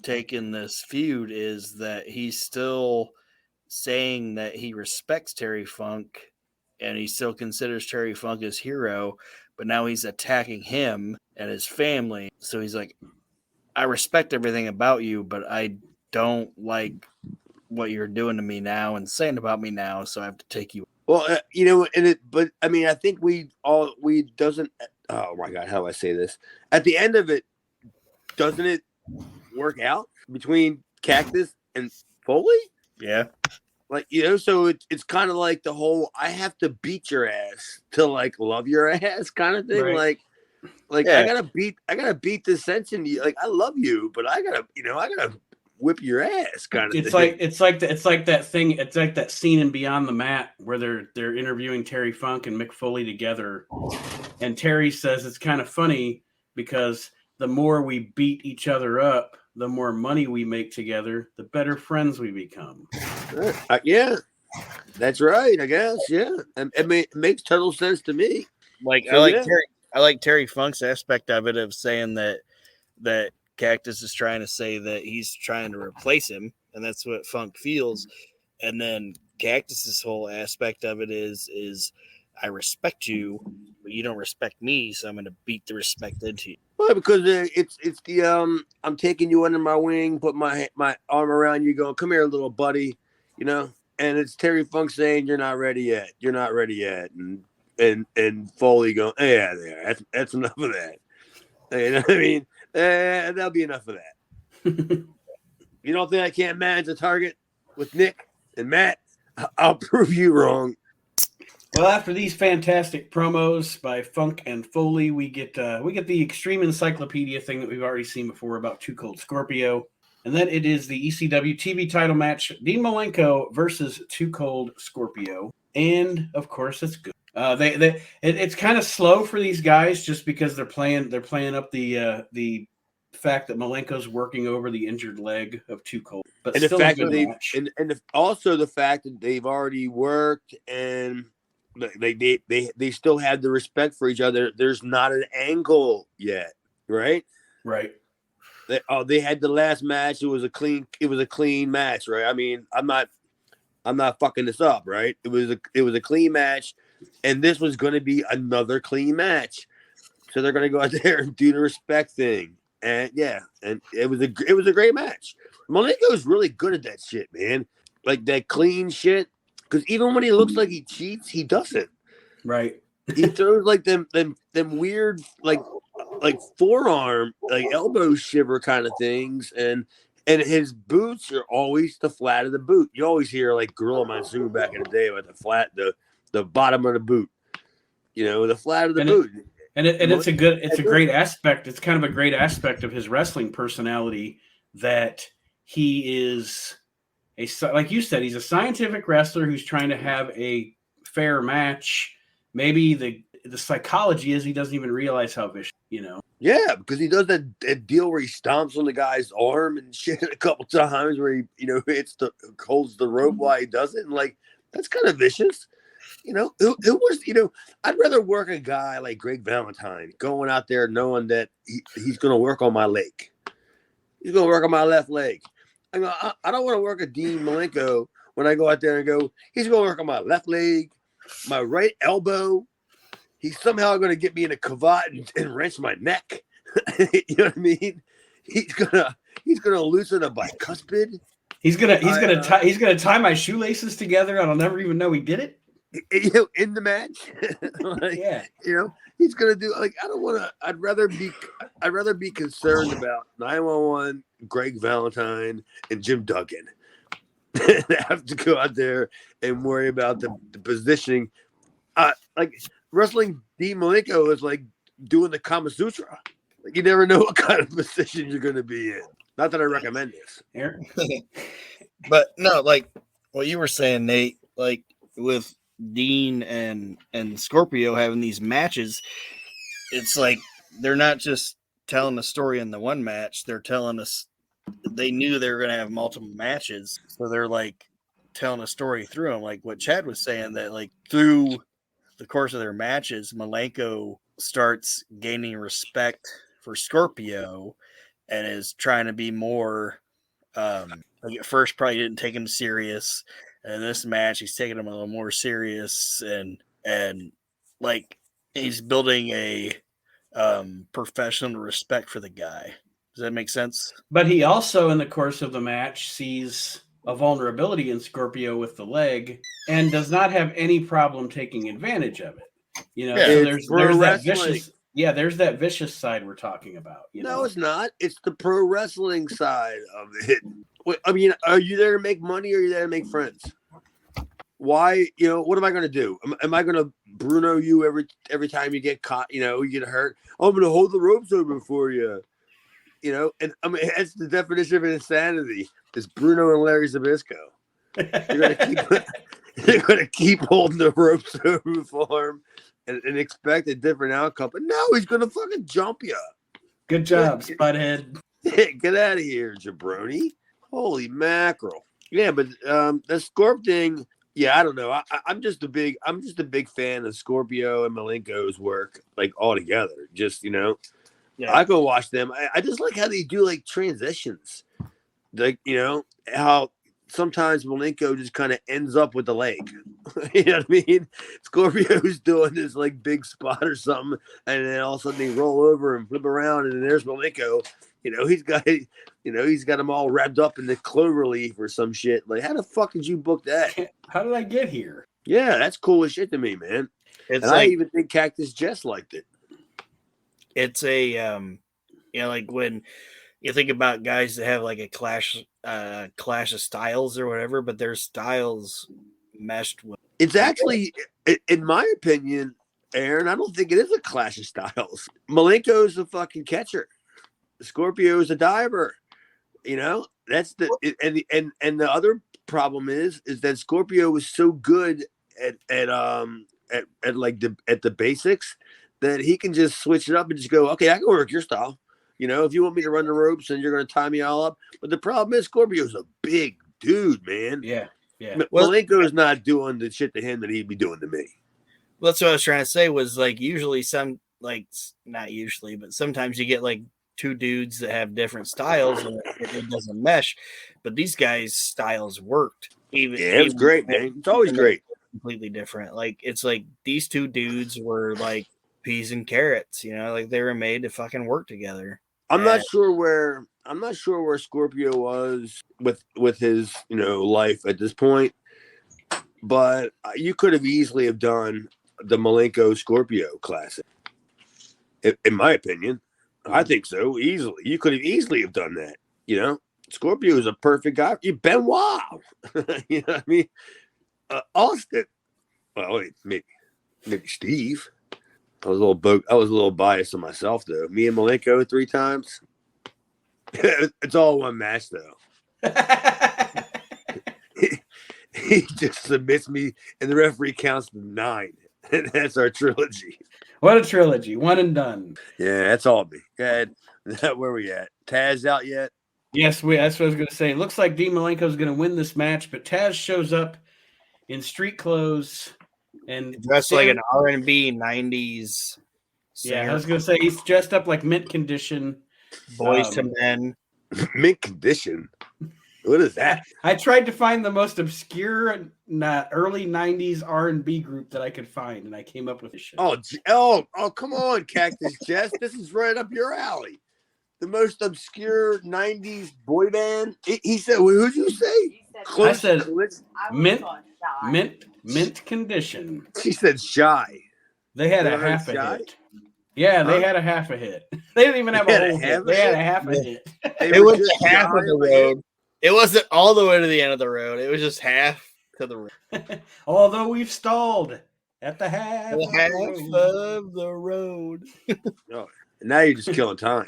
taking this feud is that he's still saying that he respects Terry Funk and he still considers Terry Funk his hero, but now he's attacking him and his family. So he's like, I respect everything about you, but I don't like what you're doing to me now and saying about me now, so I have to take you. Well, but I mean, I think doesn't. Oh my God, how do I say this? At the end of it, doesn't it work out between Cactus and Foley? Yeah. Like, so it's kind of like the whole I have to beat your ass to like love your ass kind of thing. Right. Like Yeah. I gotta beat this sense in you. Like, I love you, but I gotta whip your ass kind of It's thing. it's like that thing. It's like that scene in Beyond the Mat where they're interviewing Terry Funk and Mick Foley together, and Terry says it's kind of funny because the more we beat each other up, the more money we make together, the better friends we become. Yeah, that's right. I guess. Yeah, it makes total sense to me. Like, So, I like Terry Funk's aspect of it, of saying that Cactus is trying to say that he's trying to replace him, and that's what Funk feels. And then Cactus's whole aspect of it is I respect you, but you don't respect me, so I'm going to beat the respect into you. Well, because it's the I'm taking you under my wing, put my arm around you, going, come here, little buddy, and it's Terry Funk saying you're not ready yet, and Foley going, yeah, there, that's enough of that. You know what I mean? That'll be enough of that. You don't think I can't manage a target with Nick and Matt? I'll prove you wrong. Well, after these fantastic promos by Funk and Foley, we get the Extreme Encyclopedia thing that we've already seen before about Too Cold Scorpio, and then it is the ECW TV title match: Dean Malenko versus Too Cold Scorpio, and of course it's good. It's kind of slow for these guys just because they're playing up the fact that Malenko's working over the injured leg of Too Cold, but and still the fact a good that match. Also the fact that they've already worked and they still have the respect for each other. There's not an angle yet, right? Right. They had the last match. It was a clean match, right? I mean, I'm not fucking this up, right? It was a clean match, and this was going to be another clean match. So they're going to go out there and do the respect thing, and yeah, and it was a great match. Malenko's really good at that shit, man. Like that clean shit. Because even when he looks like he cheats, he doesn't. Right. He throws like them weird like forearm, like elbow shiver kind of things, and his boots are always the flat of the boot. You always hear like Gorilla Monsoon back in the day about the bottom of the boot. The flat of the boot. It's a great aspect. It's kind of a great aspect of his wrestling personality that he is like you said, he's a scientific wrestler who's trying to have a fair match. Maybe the psychology is he doesn't even realize how vicious, Yeah, because he does that deal where he stomps on the guy's arm and shit a couple times where he, holds the rope while he does it. And like, that's kind of vicious. who was, I'd rather work a guy like Greg Valentine going out there knowing that he's going to work on my leg. He's going to work on my left leg. I don't want to work a Dean Malenko when I go out there and go, he's going to work on my left leg, my right elbow. He's somehow going to get me in a cravat and wrench my neck. You know what I mean? He's gonna loosen a bicuspid. He's gonna tie my shoelaces together, and I'll never even know he did it. In the match. He's gonna do I don't want to. I'd rather be concerned about 911, Greg Valentine, and Jim Duggan. Have to go out there and worry about the positioning. Wrestling Dean Malenko is like doing the Kama Sutra. You never know what kind of position you're going to be in. Not that I recommend this. But no, like what you were saying, Nate, like with Dean and Scorpio having these matches, it's like they're not just telling a story in the one match. They're telling us they knew they were going to have multiple matches. So they're like telling a story through them. Like what Chad was saying, that like through the course of their matches, Malenko starts gaining respect for Scorpio and is trying to be more like at first probably didn't take him serious, and in this match he's taking him a little more serious, and like he's building a professional respect for the guy. Does that make sense? But he also in the course of the match sees a vulnerability in Scorpio with the leg and does not have any problem taking advantage of it. So there's that vicious. Yeah, there's that vicious side we're talking about. No, it's not. It's the pro wrestling side of it. I mean, are you there to make money or are you there to make friends? Why? What am I going to do? Am I going to Bruno you every time you get caught? You get hurt. I'm going to hold the ropes over for you. And I mean, that's the definition of insanity. It's Bruno and Larry Zbyszko. You're going to keep holding the ropes over for him. And expect a different outcome. But no, he's going to fucking jump you. Good job, Spudhead. Get out of here, jabroni. Holy mackerel. Yeah, but the Scorp thing, I don't know. I'm just a big fan of Scorpio and Malenko's work, like all together. Just, I go watch them. I just like how they do like transitions. Like, how sometimes Malenko just kind of ends up with the leg. You know what I mean? Scorpio's doing this like big spot or something, and then all of a sudden they roll over and flip around, and then there's Malenko. He's got them all wrapped up in the cloverleaf or some shit. Like, how the fuck did you book that? How did I get here? Yeah, that's cool as shit to me, man. I even think Cactus Jess liked it. It's a like when you think about guys that have like a clash of styles or whatever, but their styles meshed with. It's actually, in my opinion, Aaron, I don't think it is a clash of styles. Malenko's a fucking catcher. Scorpio is a diver. That's and the other problem is that Scorpio was so good at the basics that he can just switch it up and just go, okay, I can work your style. If you want me to run the ropes and you're going to tie me all up. But the problem is Scorpio's a big dude, man. Yeah. Malenko is not doing the shit to him that he'd be doing to me. Well, that's what I was trying to say was like usually not usually, but sometimes you get like two dudes that have different styles and it doesn't mesh. But these guys' styles worked. It was great, man. It's always great. Completely different. Like it's like these two dudes were like peas and carrots, like they were made to fucking work together. I'm not sure where Scorpio was with his, life at this point, but you could have easily have done the Malenko Scorpio classic. In my opinion, I think so. Easily, you could have easily have done that. Scorpio is a perfect guy. Benoit, you know what I mean? Austin. Well, wait, maybe Steve. I was a little biased to myself though. Me and Malenko 3 times. It's all one match though. He just submits me, and the referee counts to 9, and that's our trilogy. What a trilogy! One and done. Yeah, that's all me. Go ahead. Where we at? Taz out yet? Yes, that's what I was going to say. It looks like Dean Malenko is going to win this match, but Taz shows up in street clothes And dressed like an R&B 90s singer. Yeah, I was gonna say he's dressed up like Mint Condition. Boys to Men. Mint Condition. What is that? I tried to find the most obscure early '90s R&B group that I could find, and I came up with this shit. Oh, come on, Cactus Jess. This is right up your alley. The most obscure '90s boy band. He said, "Who'd you say?" I said Mint Condition. She said Shy. They had a half a hit. Yeah, they had a half a hit. They didn't even have a whole hit. They had a half a hit. It was half of the road. It wasn't all the way to the end of the road. It was just half to the road. Although we've stalled at the half of the road. Oh, now you're just killing time.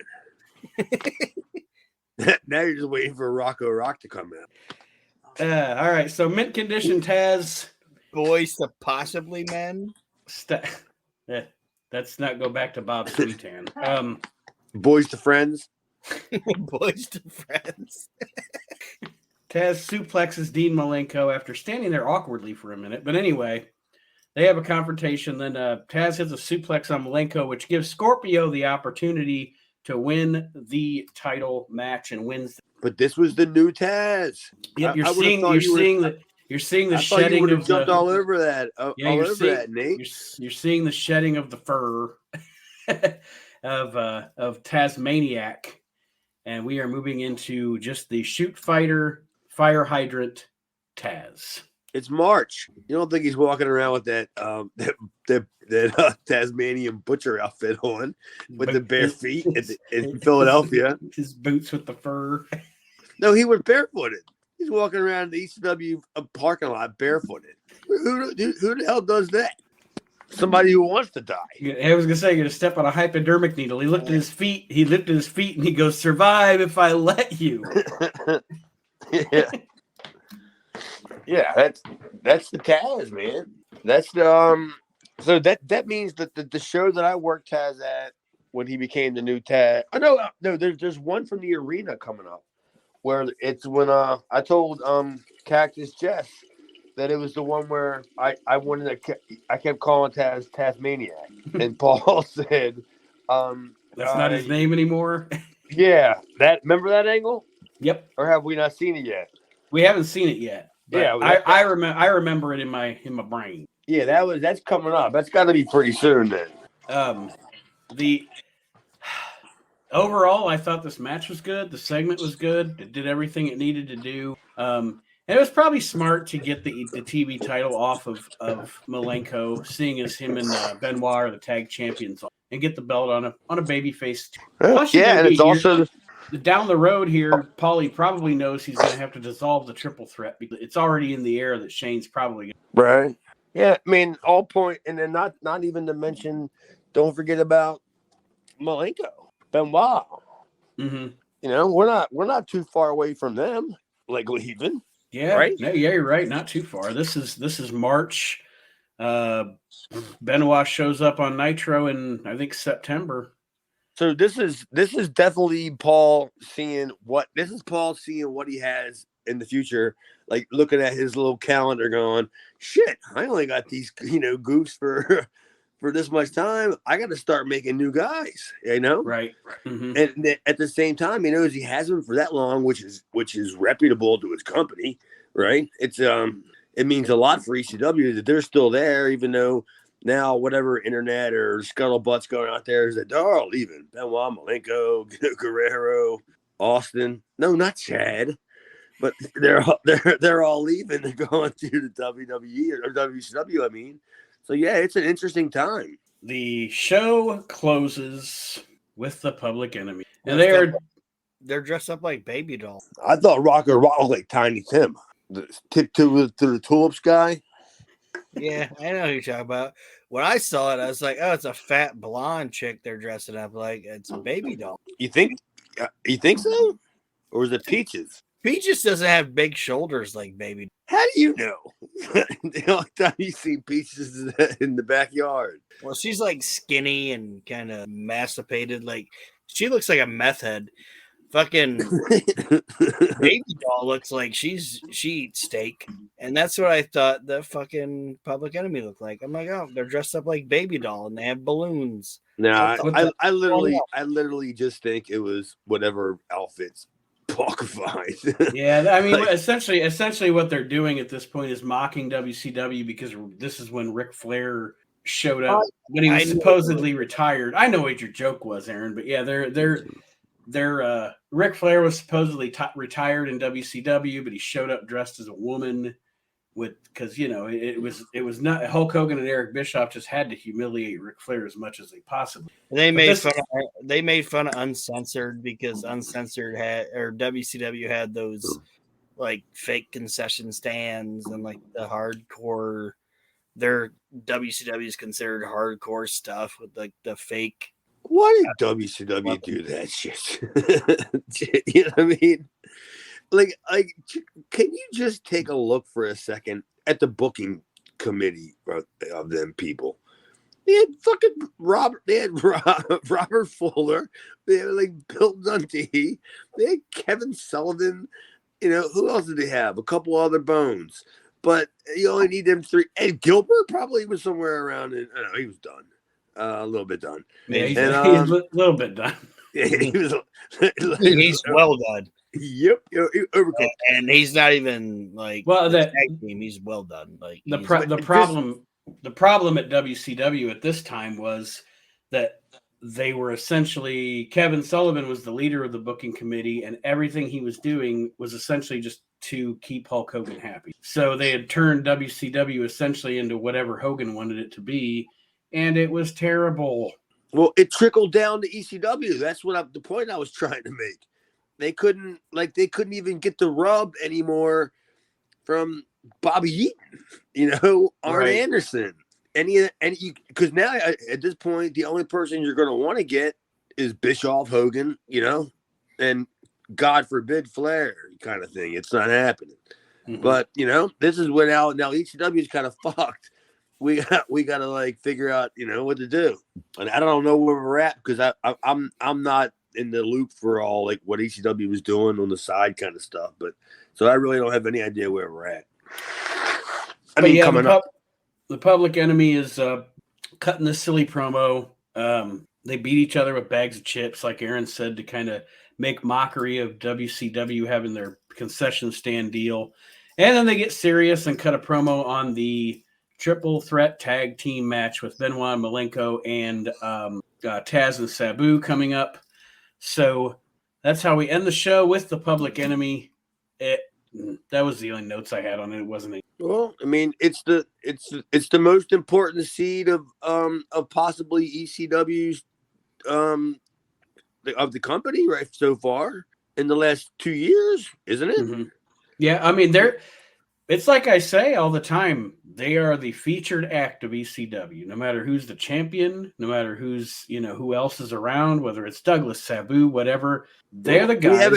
Now you're just waiting for Rocco Rock to come out. All right, so Mint Condition Taz. Boys to Possibly Men. Let's not go back to Bob Sweetan. Boys to Friends. Boys to Friends. Taz suplexes Dean Malenko after standing there awkwardly for a minute. But anyway, they have a confrontation. Then Taz hits a suplex on Malenko, which gives Scorpio the opportunity to win the title match and wins. But this was the new Taz. Yep, you're seeing the shedding of jumped the, all over that. Nate. You're seeing the shedding of the fur of Tasmaniac. And we are moving into just the shoot fighter, fire hydrant, Taz. It's March. You don't think he's walking around with that Tasmanian butcher outfit on with the bare feet in Philadelphia? His boots with the fur. No, he was barefooted. He's walking around the ECW parking lot barefooted. Who the hell does that? Somebody who wants to die. I was gonna say, you're gonna step on a hypodermic needle. He lifted his feet. He lifted his feet, and he goes, "Survive if I let you." Yeah, that's the Taz, man. That's the So that means that the show that I worked Taz at when he became the new Taz. Oh no, there's one from the arena coming up where it's when I told Cactus Jess that it was the one where I kept calling Taz Tasmaniac, and Paul said, "That's not his name anymore." Yeah, remember that angle? Yep. Or have we not seen it yet? We haven't seen it yet. Yeah, I remember it in my brain. Yeah, that's coming up. That's got to be pretty soon then. Overall, I thought this match was good. The segment was good. It did everything it needed to do. And it was probably smart to get the TV title off of Malenko, seeing as him and Benoit are the tag champions, and get the belt on a babyface. Yeah, and it's also down the road here. Paulie probably knows he's going to have to dissolve the triple threat because it's already in the air that Shane's probably right. Yeah, I mean, all point, and then not even to mention, don't forget about Malenko, Benoit. Mm-hmm. You know, we're not too far away from them, like leaving. Yeah, right. No, yeah, you're right. Not too far. This is March. Benoit shows up on Nitro in I think September. So this is definitely Paul seeing what he has in the future, like looking at his little calendar, going, "Shit, I only got these goofs for this much time. I got to start making new guys." Right. Mm-hmm. And at the same time, he knows he has them for that long, which is reputable to his company, right? It means a lot for ECW that they're still there, even though now whatever internet or scuttlebutt's going out there is that they're all leaving. Benoit, Malenko, Guerrero, Austin. No, not Chad, but they're all leaving and going to the WWE or WCW. I mean, so yeah, it's an interesting time. The show closes with the Public Enemy, and they're dressed up like baby dolls. I thought Rocker Rock was like Tiny Tim, the tip to the tulips guy. Yeah, I know who you're talking about. When I saw it, I was like, "Oh, it's a fat blonde chick they're dressing up like. It's a baby doll." You think so, or is it Peaches? Peaches doesn't have big shoulders like baby. How do you know? The only time you see Peaches is in the backyard. Well, she's like skinny and kind of emaciated. Like she looks like a meth head. fucking baby doll looks like she eats steak, and that's what I thought the fucking Public Enemy looked like. I'm like, oh, they're dressed up like baby doll and they have balloons. No, I literally just think it was whatever outfits Paul could find. Yeah, I mean, essentially what they're doing at this point is mocking WCW because this is when Ric Flair showed up when he was supposedly retired. I know what your joke was, Aaron, but yeah, Ric Flair was supposedly retired in WCW, but he showed up dressed as a woman because it was not Hulk Hogan and Eric Bischoff just had to humiliate Ric Flair as much as they possibly. They made fun of Uncensored because Uncensored WCW had those like fake concession stands and like the hardcore. Their WCW is considered hardcore stuff with like the fake. Why did WCW do that shit? You know what I mean? Like, can you just take a look for a second at the booking committee of them people? They had fucking Robert. They had Robert Fuller. They had like Bill Dundee. They had Kevin Sullivan. Who else did they have? A couple other bones, but you only need them three. And Gilbert probably was somewhere around. I don't know. He was done. A little bit done. Yeah, he's a little bit done. Yeah, he was. He's well done. Yep, and he's not even like that tag team. He's well done. Like the problem at WCW at this time was that they were essentially Kevin Sullivan was the leader of the booking committee, and everything he was doing was essentially just to keep Hulk Hogan happy. So they had turned WCW essentially into whatever Hogan wanted it to be, and it was terrible. Well, it trickled down to ECW. That's the point I was trying to make. They couldn't even get the rub anymore from Bobby Eaton, Arn Anderson, because now at this point the only person you're going to want to get is Bischoff, Hogan, and God forbid Flair kind of thing. It's not happening. Mm-hmm. But this is when now ECW is kind of fucked. We got to like figure out what to do, and I don't know where we're at because I'm not in the loop for all like what ECW was doing on the side kind of stuff, but so I really don't have any idea where we're at. Coming up, the Public Enemy is cutting this silly promo. They beat each other with bags of chips, like Aaron said, to kind of make mockery of WCW having their concession stand deal, and then they get serious and cut a promo on the triple threat tag team match with Benoit Malenko and Taz and Sabu coming up. So that's how we end the show with the Public Enemy. That was the only notes I had on it. It wasn't any. Well, I mean, it's the most important seed of possibly ECW's of the company right so far in the last 2 years, isn't it? Mm-hmm. Yeah, I mean it's like I say all the time, they are the featured act of ECW. No matter who's the champion, no matter who's, who else is around, whether it's Douglas, Sabu, whatever, they're the guys.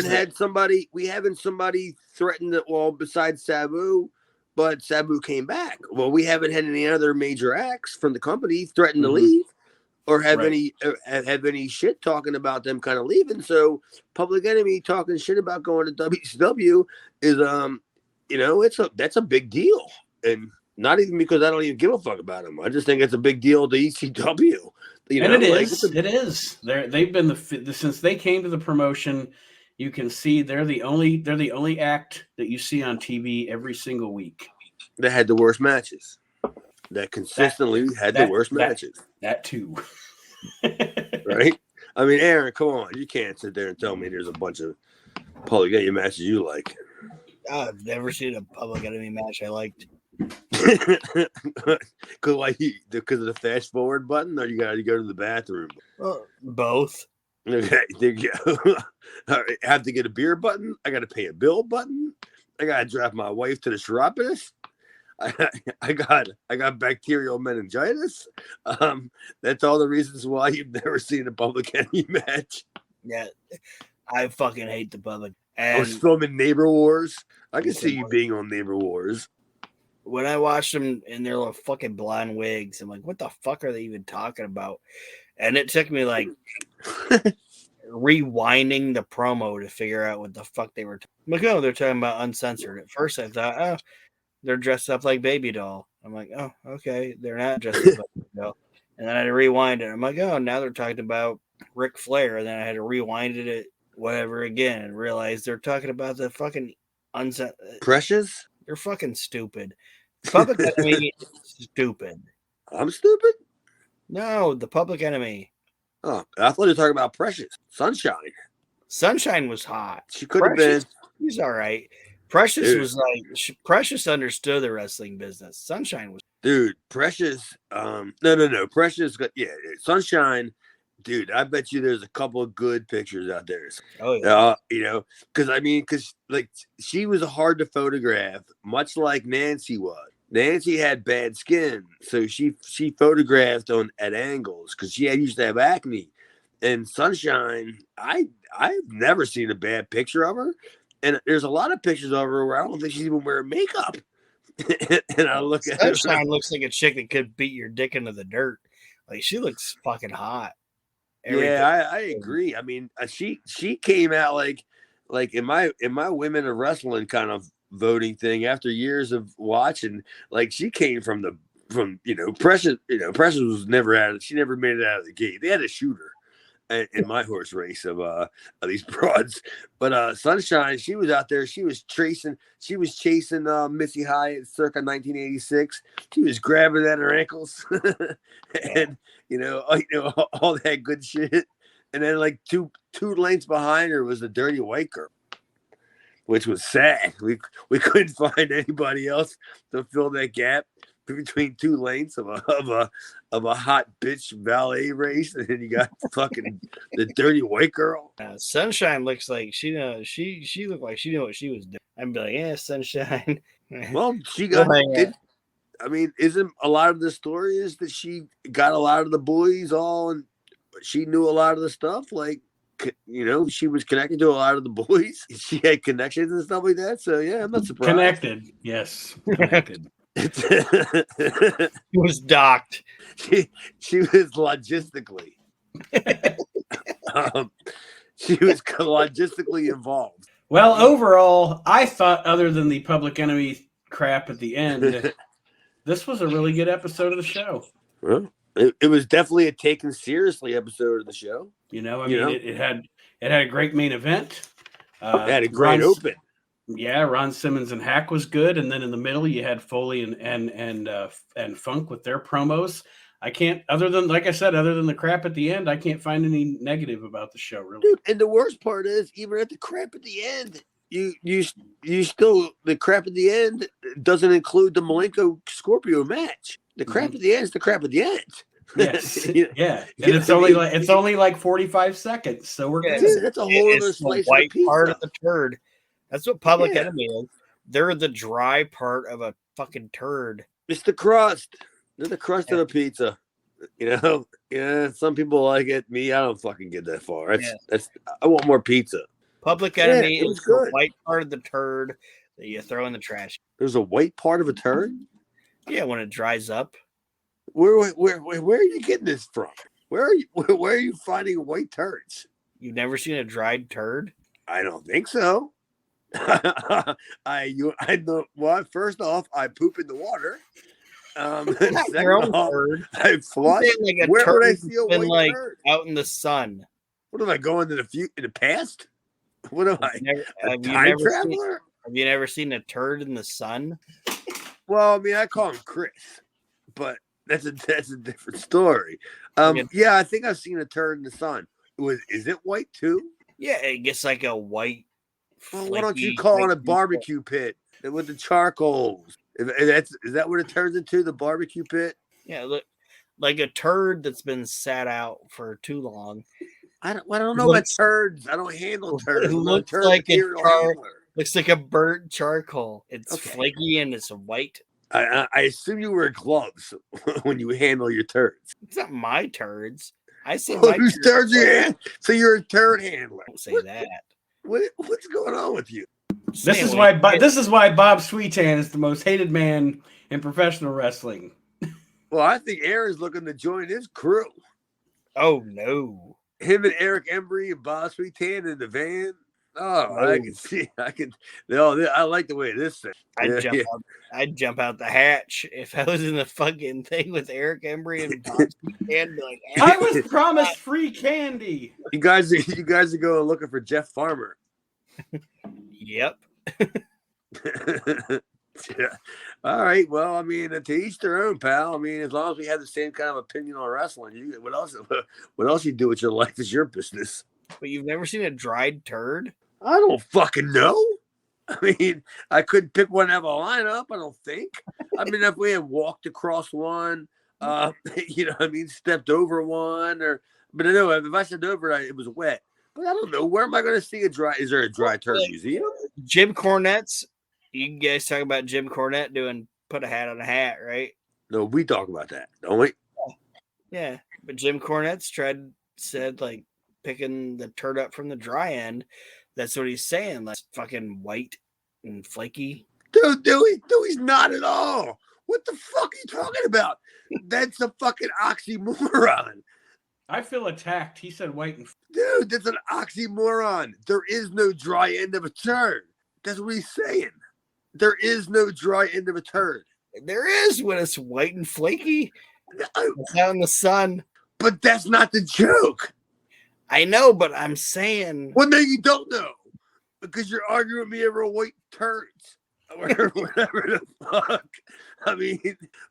We haven't somebody threatened that, besides Sabu, but Sabu came back. Well, we haven't had any other major acts from the company threaten to leave or have any shit talking about them kind of leaving. So Public Enemy talking shit about going to WCW is, that's a big deal, and not even because I don't even give a fuck about them. I just think it's a big deal to ECW. It is. They've been since they came to the promotion. You can see they're the only act that you see on TV every single week. They had the worst matches. That consistently had the worst matches. That too. Right? I mean, Aaron, come on. You can't sit there and tell me there's a bunch of Public Enemy matches you like. I've never seen a Public Enemy match I liked. Because of the fast forward button, or you got to go to the bathroom? Both. Okay, there you go. All right, I have to get a beer button. I got to pay a bill button. I got to drive my wife to the chiropodist. I got bacterial meningitis. That's all the reasons why you've never seen a Public Enemy match. Yeah, I fucking hate the Public. I was filming Neighbor Wars. I can see you being on Neighbor Wars. When I watched them in their little fucking blonde wigs, I'm like, what the fuck are they even talking about? And it took me like rewinding the promo to figure out what the fuck they were I'm like, oh, they're talking about uncensored. At first I thought, oh, they're dressed up like Baby Doll. I'm like, oh, okay, they're not dressed up like Baby Doll. And then I had to rewind it. I'm like, oh, now they're talking about Ric Flair. And then I had to rewind it whatever again and realize they're talking about the fucking Precious? You're fucking stupid. Public Enemy is stupid. I'm stupid? No, the Public Enemy. Oh, I thought you were talking about Precious. Sunshine. Sunshine was hot. She could have been. He's all right. Precious was like Precious understood the wrestling business. Sunshine was Precious. No. Precious. Yeah, Sunshine. Dude, I bet you there's a couple of good pictures out there. Oh yeah. Because like she was hard to photograph, much like Nancy was. Nancy had bad skin, so she photographed at angles because she used to have acne. And Sunshine, I've never seen a bad picture of her. And there's a lot of pictures of her where I don't think she's even wearing makeup. And I look at her. Sunshine looks like a chick that could beat your dick into the dirt. Like she looks fucking hot. Yeah, I agree. I mean, she came out like in my Women of Wrestling kind of voting thing after years of watching. Like she came from Precious. Precious was never out. She never made it out of the gate. They had to shoot her in my horse race of these broads. But Sunshine, she was out there. She was chasing Missy Hyatt circa 1986. She was grabbing at her ankles, and all that good shit. And then like two lanes behind her was the Dirty White Girl, which was sad. We couldn't find anybody else to fill that gap between 2 lanes of a hot bitch valet race, and then you got fucking the Dirty White Girl. Sunshine looks like she looked like she knew what she was doing. I'd be like, yeah, Sunshine. Well, she got. I mean, isn't a lot of the story is that she got a lot of the boys and she knew a lot of the stuff. Like, she was connected to a lot of the boys. She had connections and stuff like that. So yeah, I'm not surprised. Connected, yes, connected. She was docked. She was logistically. She was logistically involved. Well, overall, I thought other than the Public Enemy crap at the end, this was a really good episode of the show. Well, it was definitely a taken seriously episode of the show. It had a great main event. It had a great open. Yeah, Ron Simmons and Hack was good, and then in the middle you had Foley and Funk with their promos. I can't, other than the crap at the end, I can't find any negative about the show, really. Dude, and the worst part is, even at the crap at the end, you still, the crap at the end doesn't include the Malenko Scorpio match. The crap at the end is the crap at the end. Yes, yeah, and it's only like 45 seconds, so we're good. Dude, that's a whole other slice white of pizza. Part of the turd. That's what Public Enemy is. They're the dry part of a fucking turd. It's the crust. They're the crust of a pizza. Some people like it. Me, I don't fucking get that far. I want more pizza. Public Enemy is the white part of the turd that you throw in the trash. There's a white part of a turd? Yeah, when it dries up. Where are you getting this from? Where are you finding white turds? You've never seen a dried turd? I don't think so. I know. Well, first off, I poop in the water. Second off, I flush. Like where would I see a white turd? Out in the sun. What am I going to in the past? What am I? Time traveler? Have you never seen a turd in the sun? Well, I mean, I call him Chris, but that's a different story. Yeah, I think I've seen a turd in the sun. Is it white too? Yeah, it gets like a white. Well, why don't you call it a barbecue pit with the charcoals? Is that what it turns into, the barbecue pit? Yeah, look, like a turd that's been sat out for too long. I don't know about turds. I don't handle turds. It looks like a burnt charcoal. It's flaky and it's white. I assume you wear gloves when you handle your turds. It's not my turds. I say whose turds you hand? So you're a turd handler. Don't say that. What's going on with you? This is why Bob Sweetan is the most hated man in professional wrestling. Well, I think Aaron's looking to join his crew. Oh no! him and Eric Embry and Bob Sweetan in the van. Oh, I can see. I like the way this thing. I'd jump out the hatch if I was in the fucking thing with Eric Embry and Bob Sweetan. Like, I was promised free candy. You guys are going looking for Jeff Farmer. Yep. Yeah. All right. Well, I mean, to each their own, pal. I mean, as long as we have the same kind of opinion on wrestling, what else you do with your life is your business. But you've never seen a dried turd? I don't fucking know. I mean, I couldn't pick one out of a lineup, I don't think. I mean, if we had walked across one, stepped over one, but I know if I stepped over it, it was wet. But I don't know. Where am I going to see is there a dry turd museum? Jim Cornette's. You guys talk about Jim Cornette doing put a hat on a hat, right? No, we talk about that, don't we? Yeah, but Jim Cornette's said like picking the turd up from the dry end. That's what he's saying. Like fucking white and flaky. Dude, he's not at all. What the fuck are you talking about? That's a fucking oxymoron. I feel attacked. He said white and... Dude, that's an oxymoron. There is no dry end of a turd. That's what he's saying. There is no dry end of a turd. There is when it's white and flaky. It's out in the sun. But that's not the joke. I know, but I'm saying... Well, no, you don't know. Because you're arguing with me over white turds. Or whatever the fuck. I mean,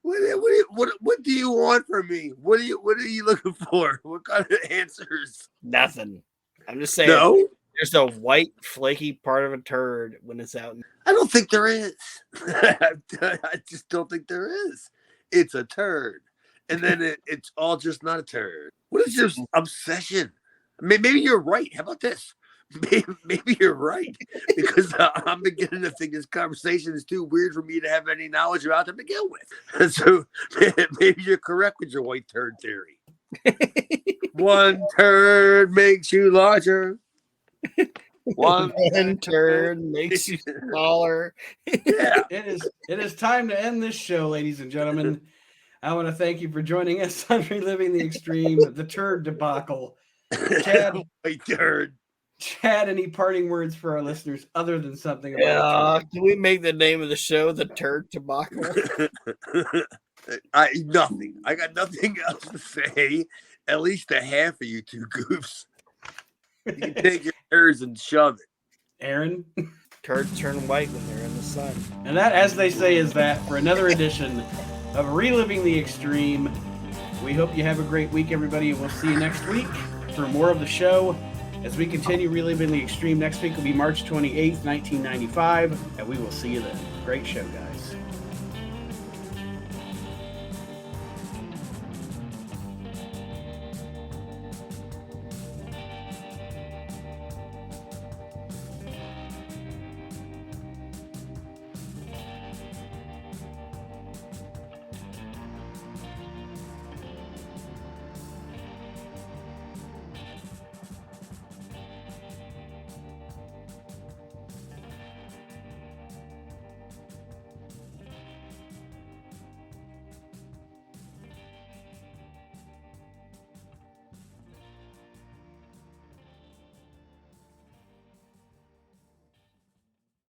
what do you want from me? What are you looking for? What kind of answers? Nothing. I'm just saying. No? There's no white, flaky part of a turd when it's out. I don't think there is. I just don't think there is. It's a turd. And then it's all just not a turd. What is your obsession? Maybe you're right. How about this? Maybe you're right. Because I'm beginning to think this conversation is too weird for me to have any knowledge about to begin with. And so maybe you're correct with your white turd theory. One turd makes you larger. One turd makes you smaller. Yeah. It is time to end this show, ladies and gentlemen. I want to thank you for joining us on Reliving the Extreme, the turd debacle. White turd. Chad, any parting words for our listeners other than something about can we make the name of the show the Turd Debacle? Nothing. I got nothing else to say. At least a half of you two goofs. You can take your turds and shove it. Aaron? Turds turn white when they're in the sun. And that, as they say, is that for another edition of Reliving the Extreme. We hope you have a great week, everybody, and we'll see you next week for more of the show. As we continue Reliving the Extreme, next week will be March 28th, 1995, and we will see you then. Great show, guys.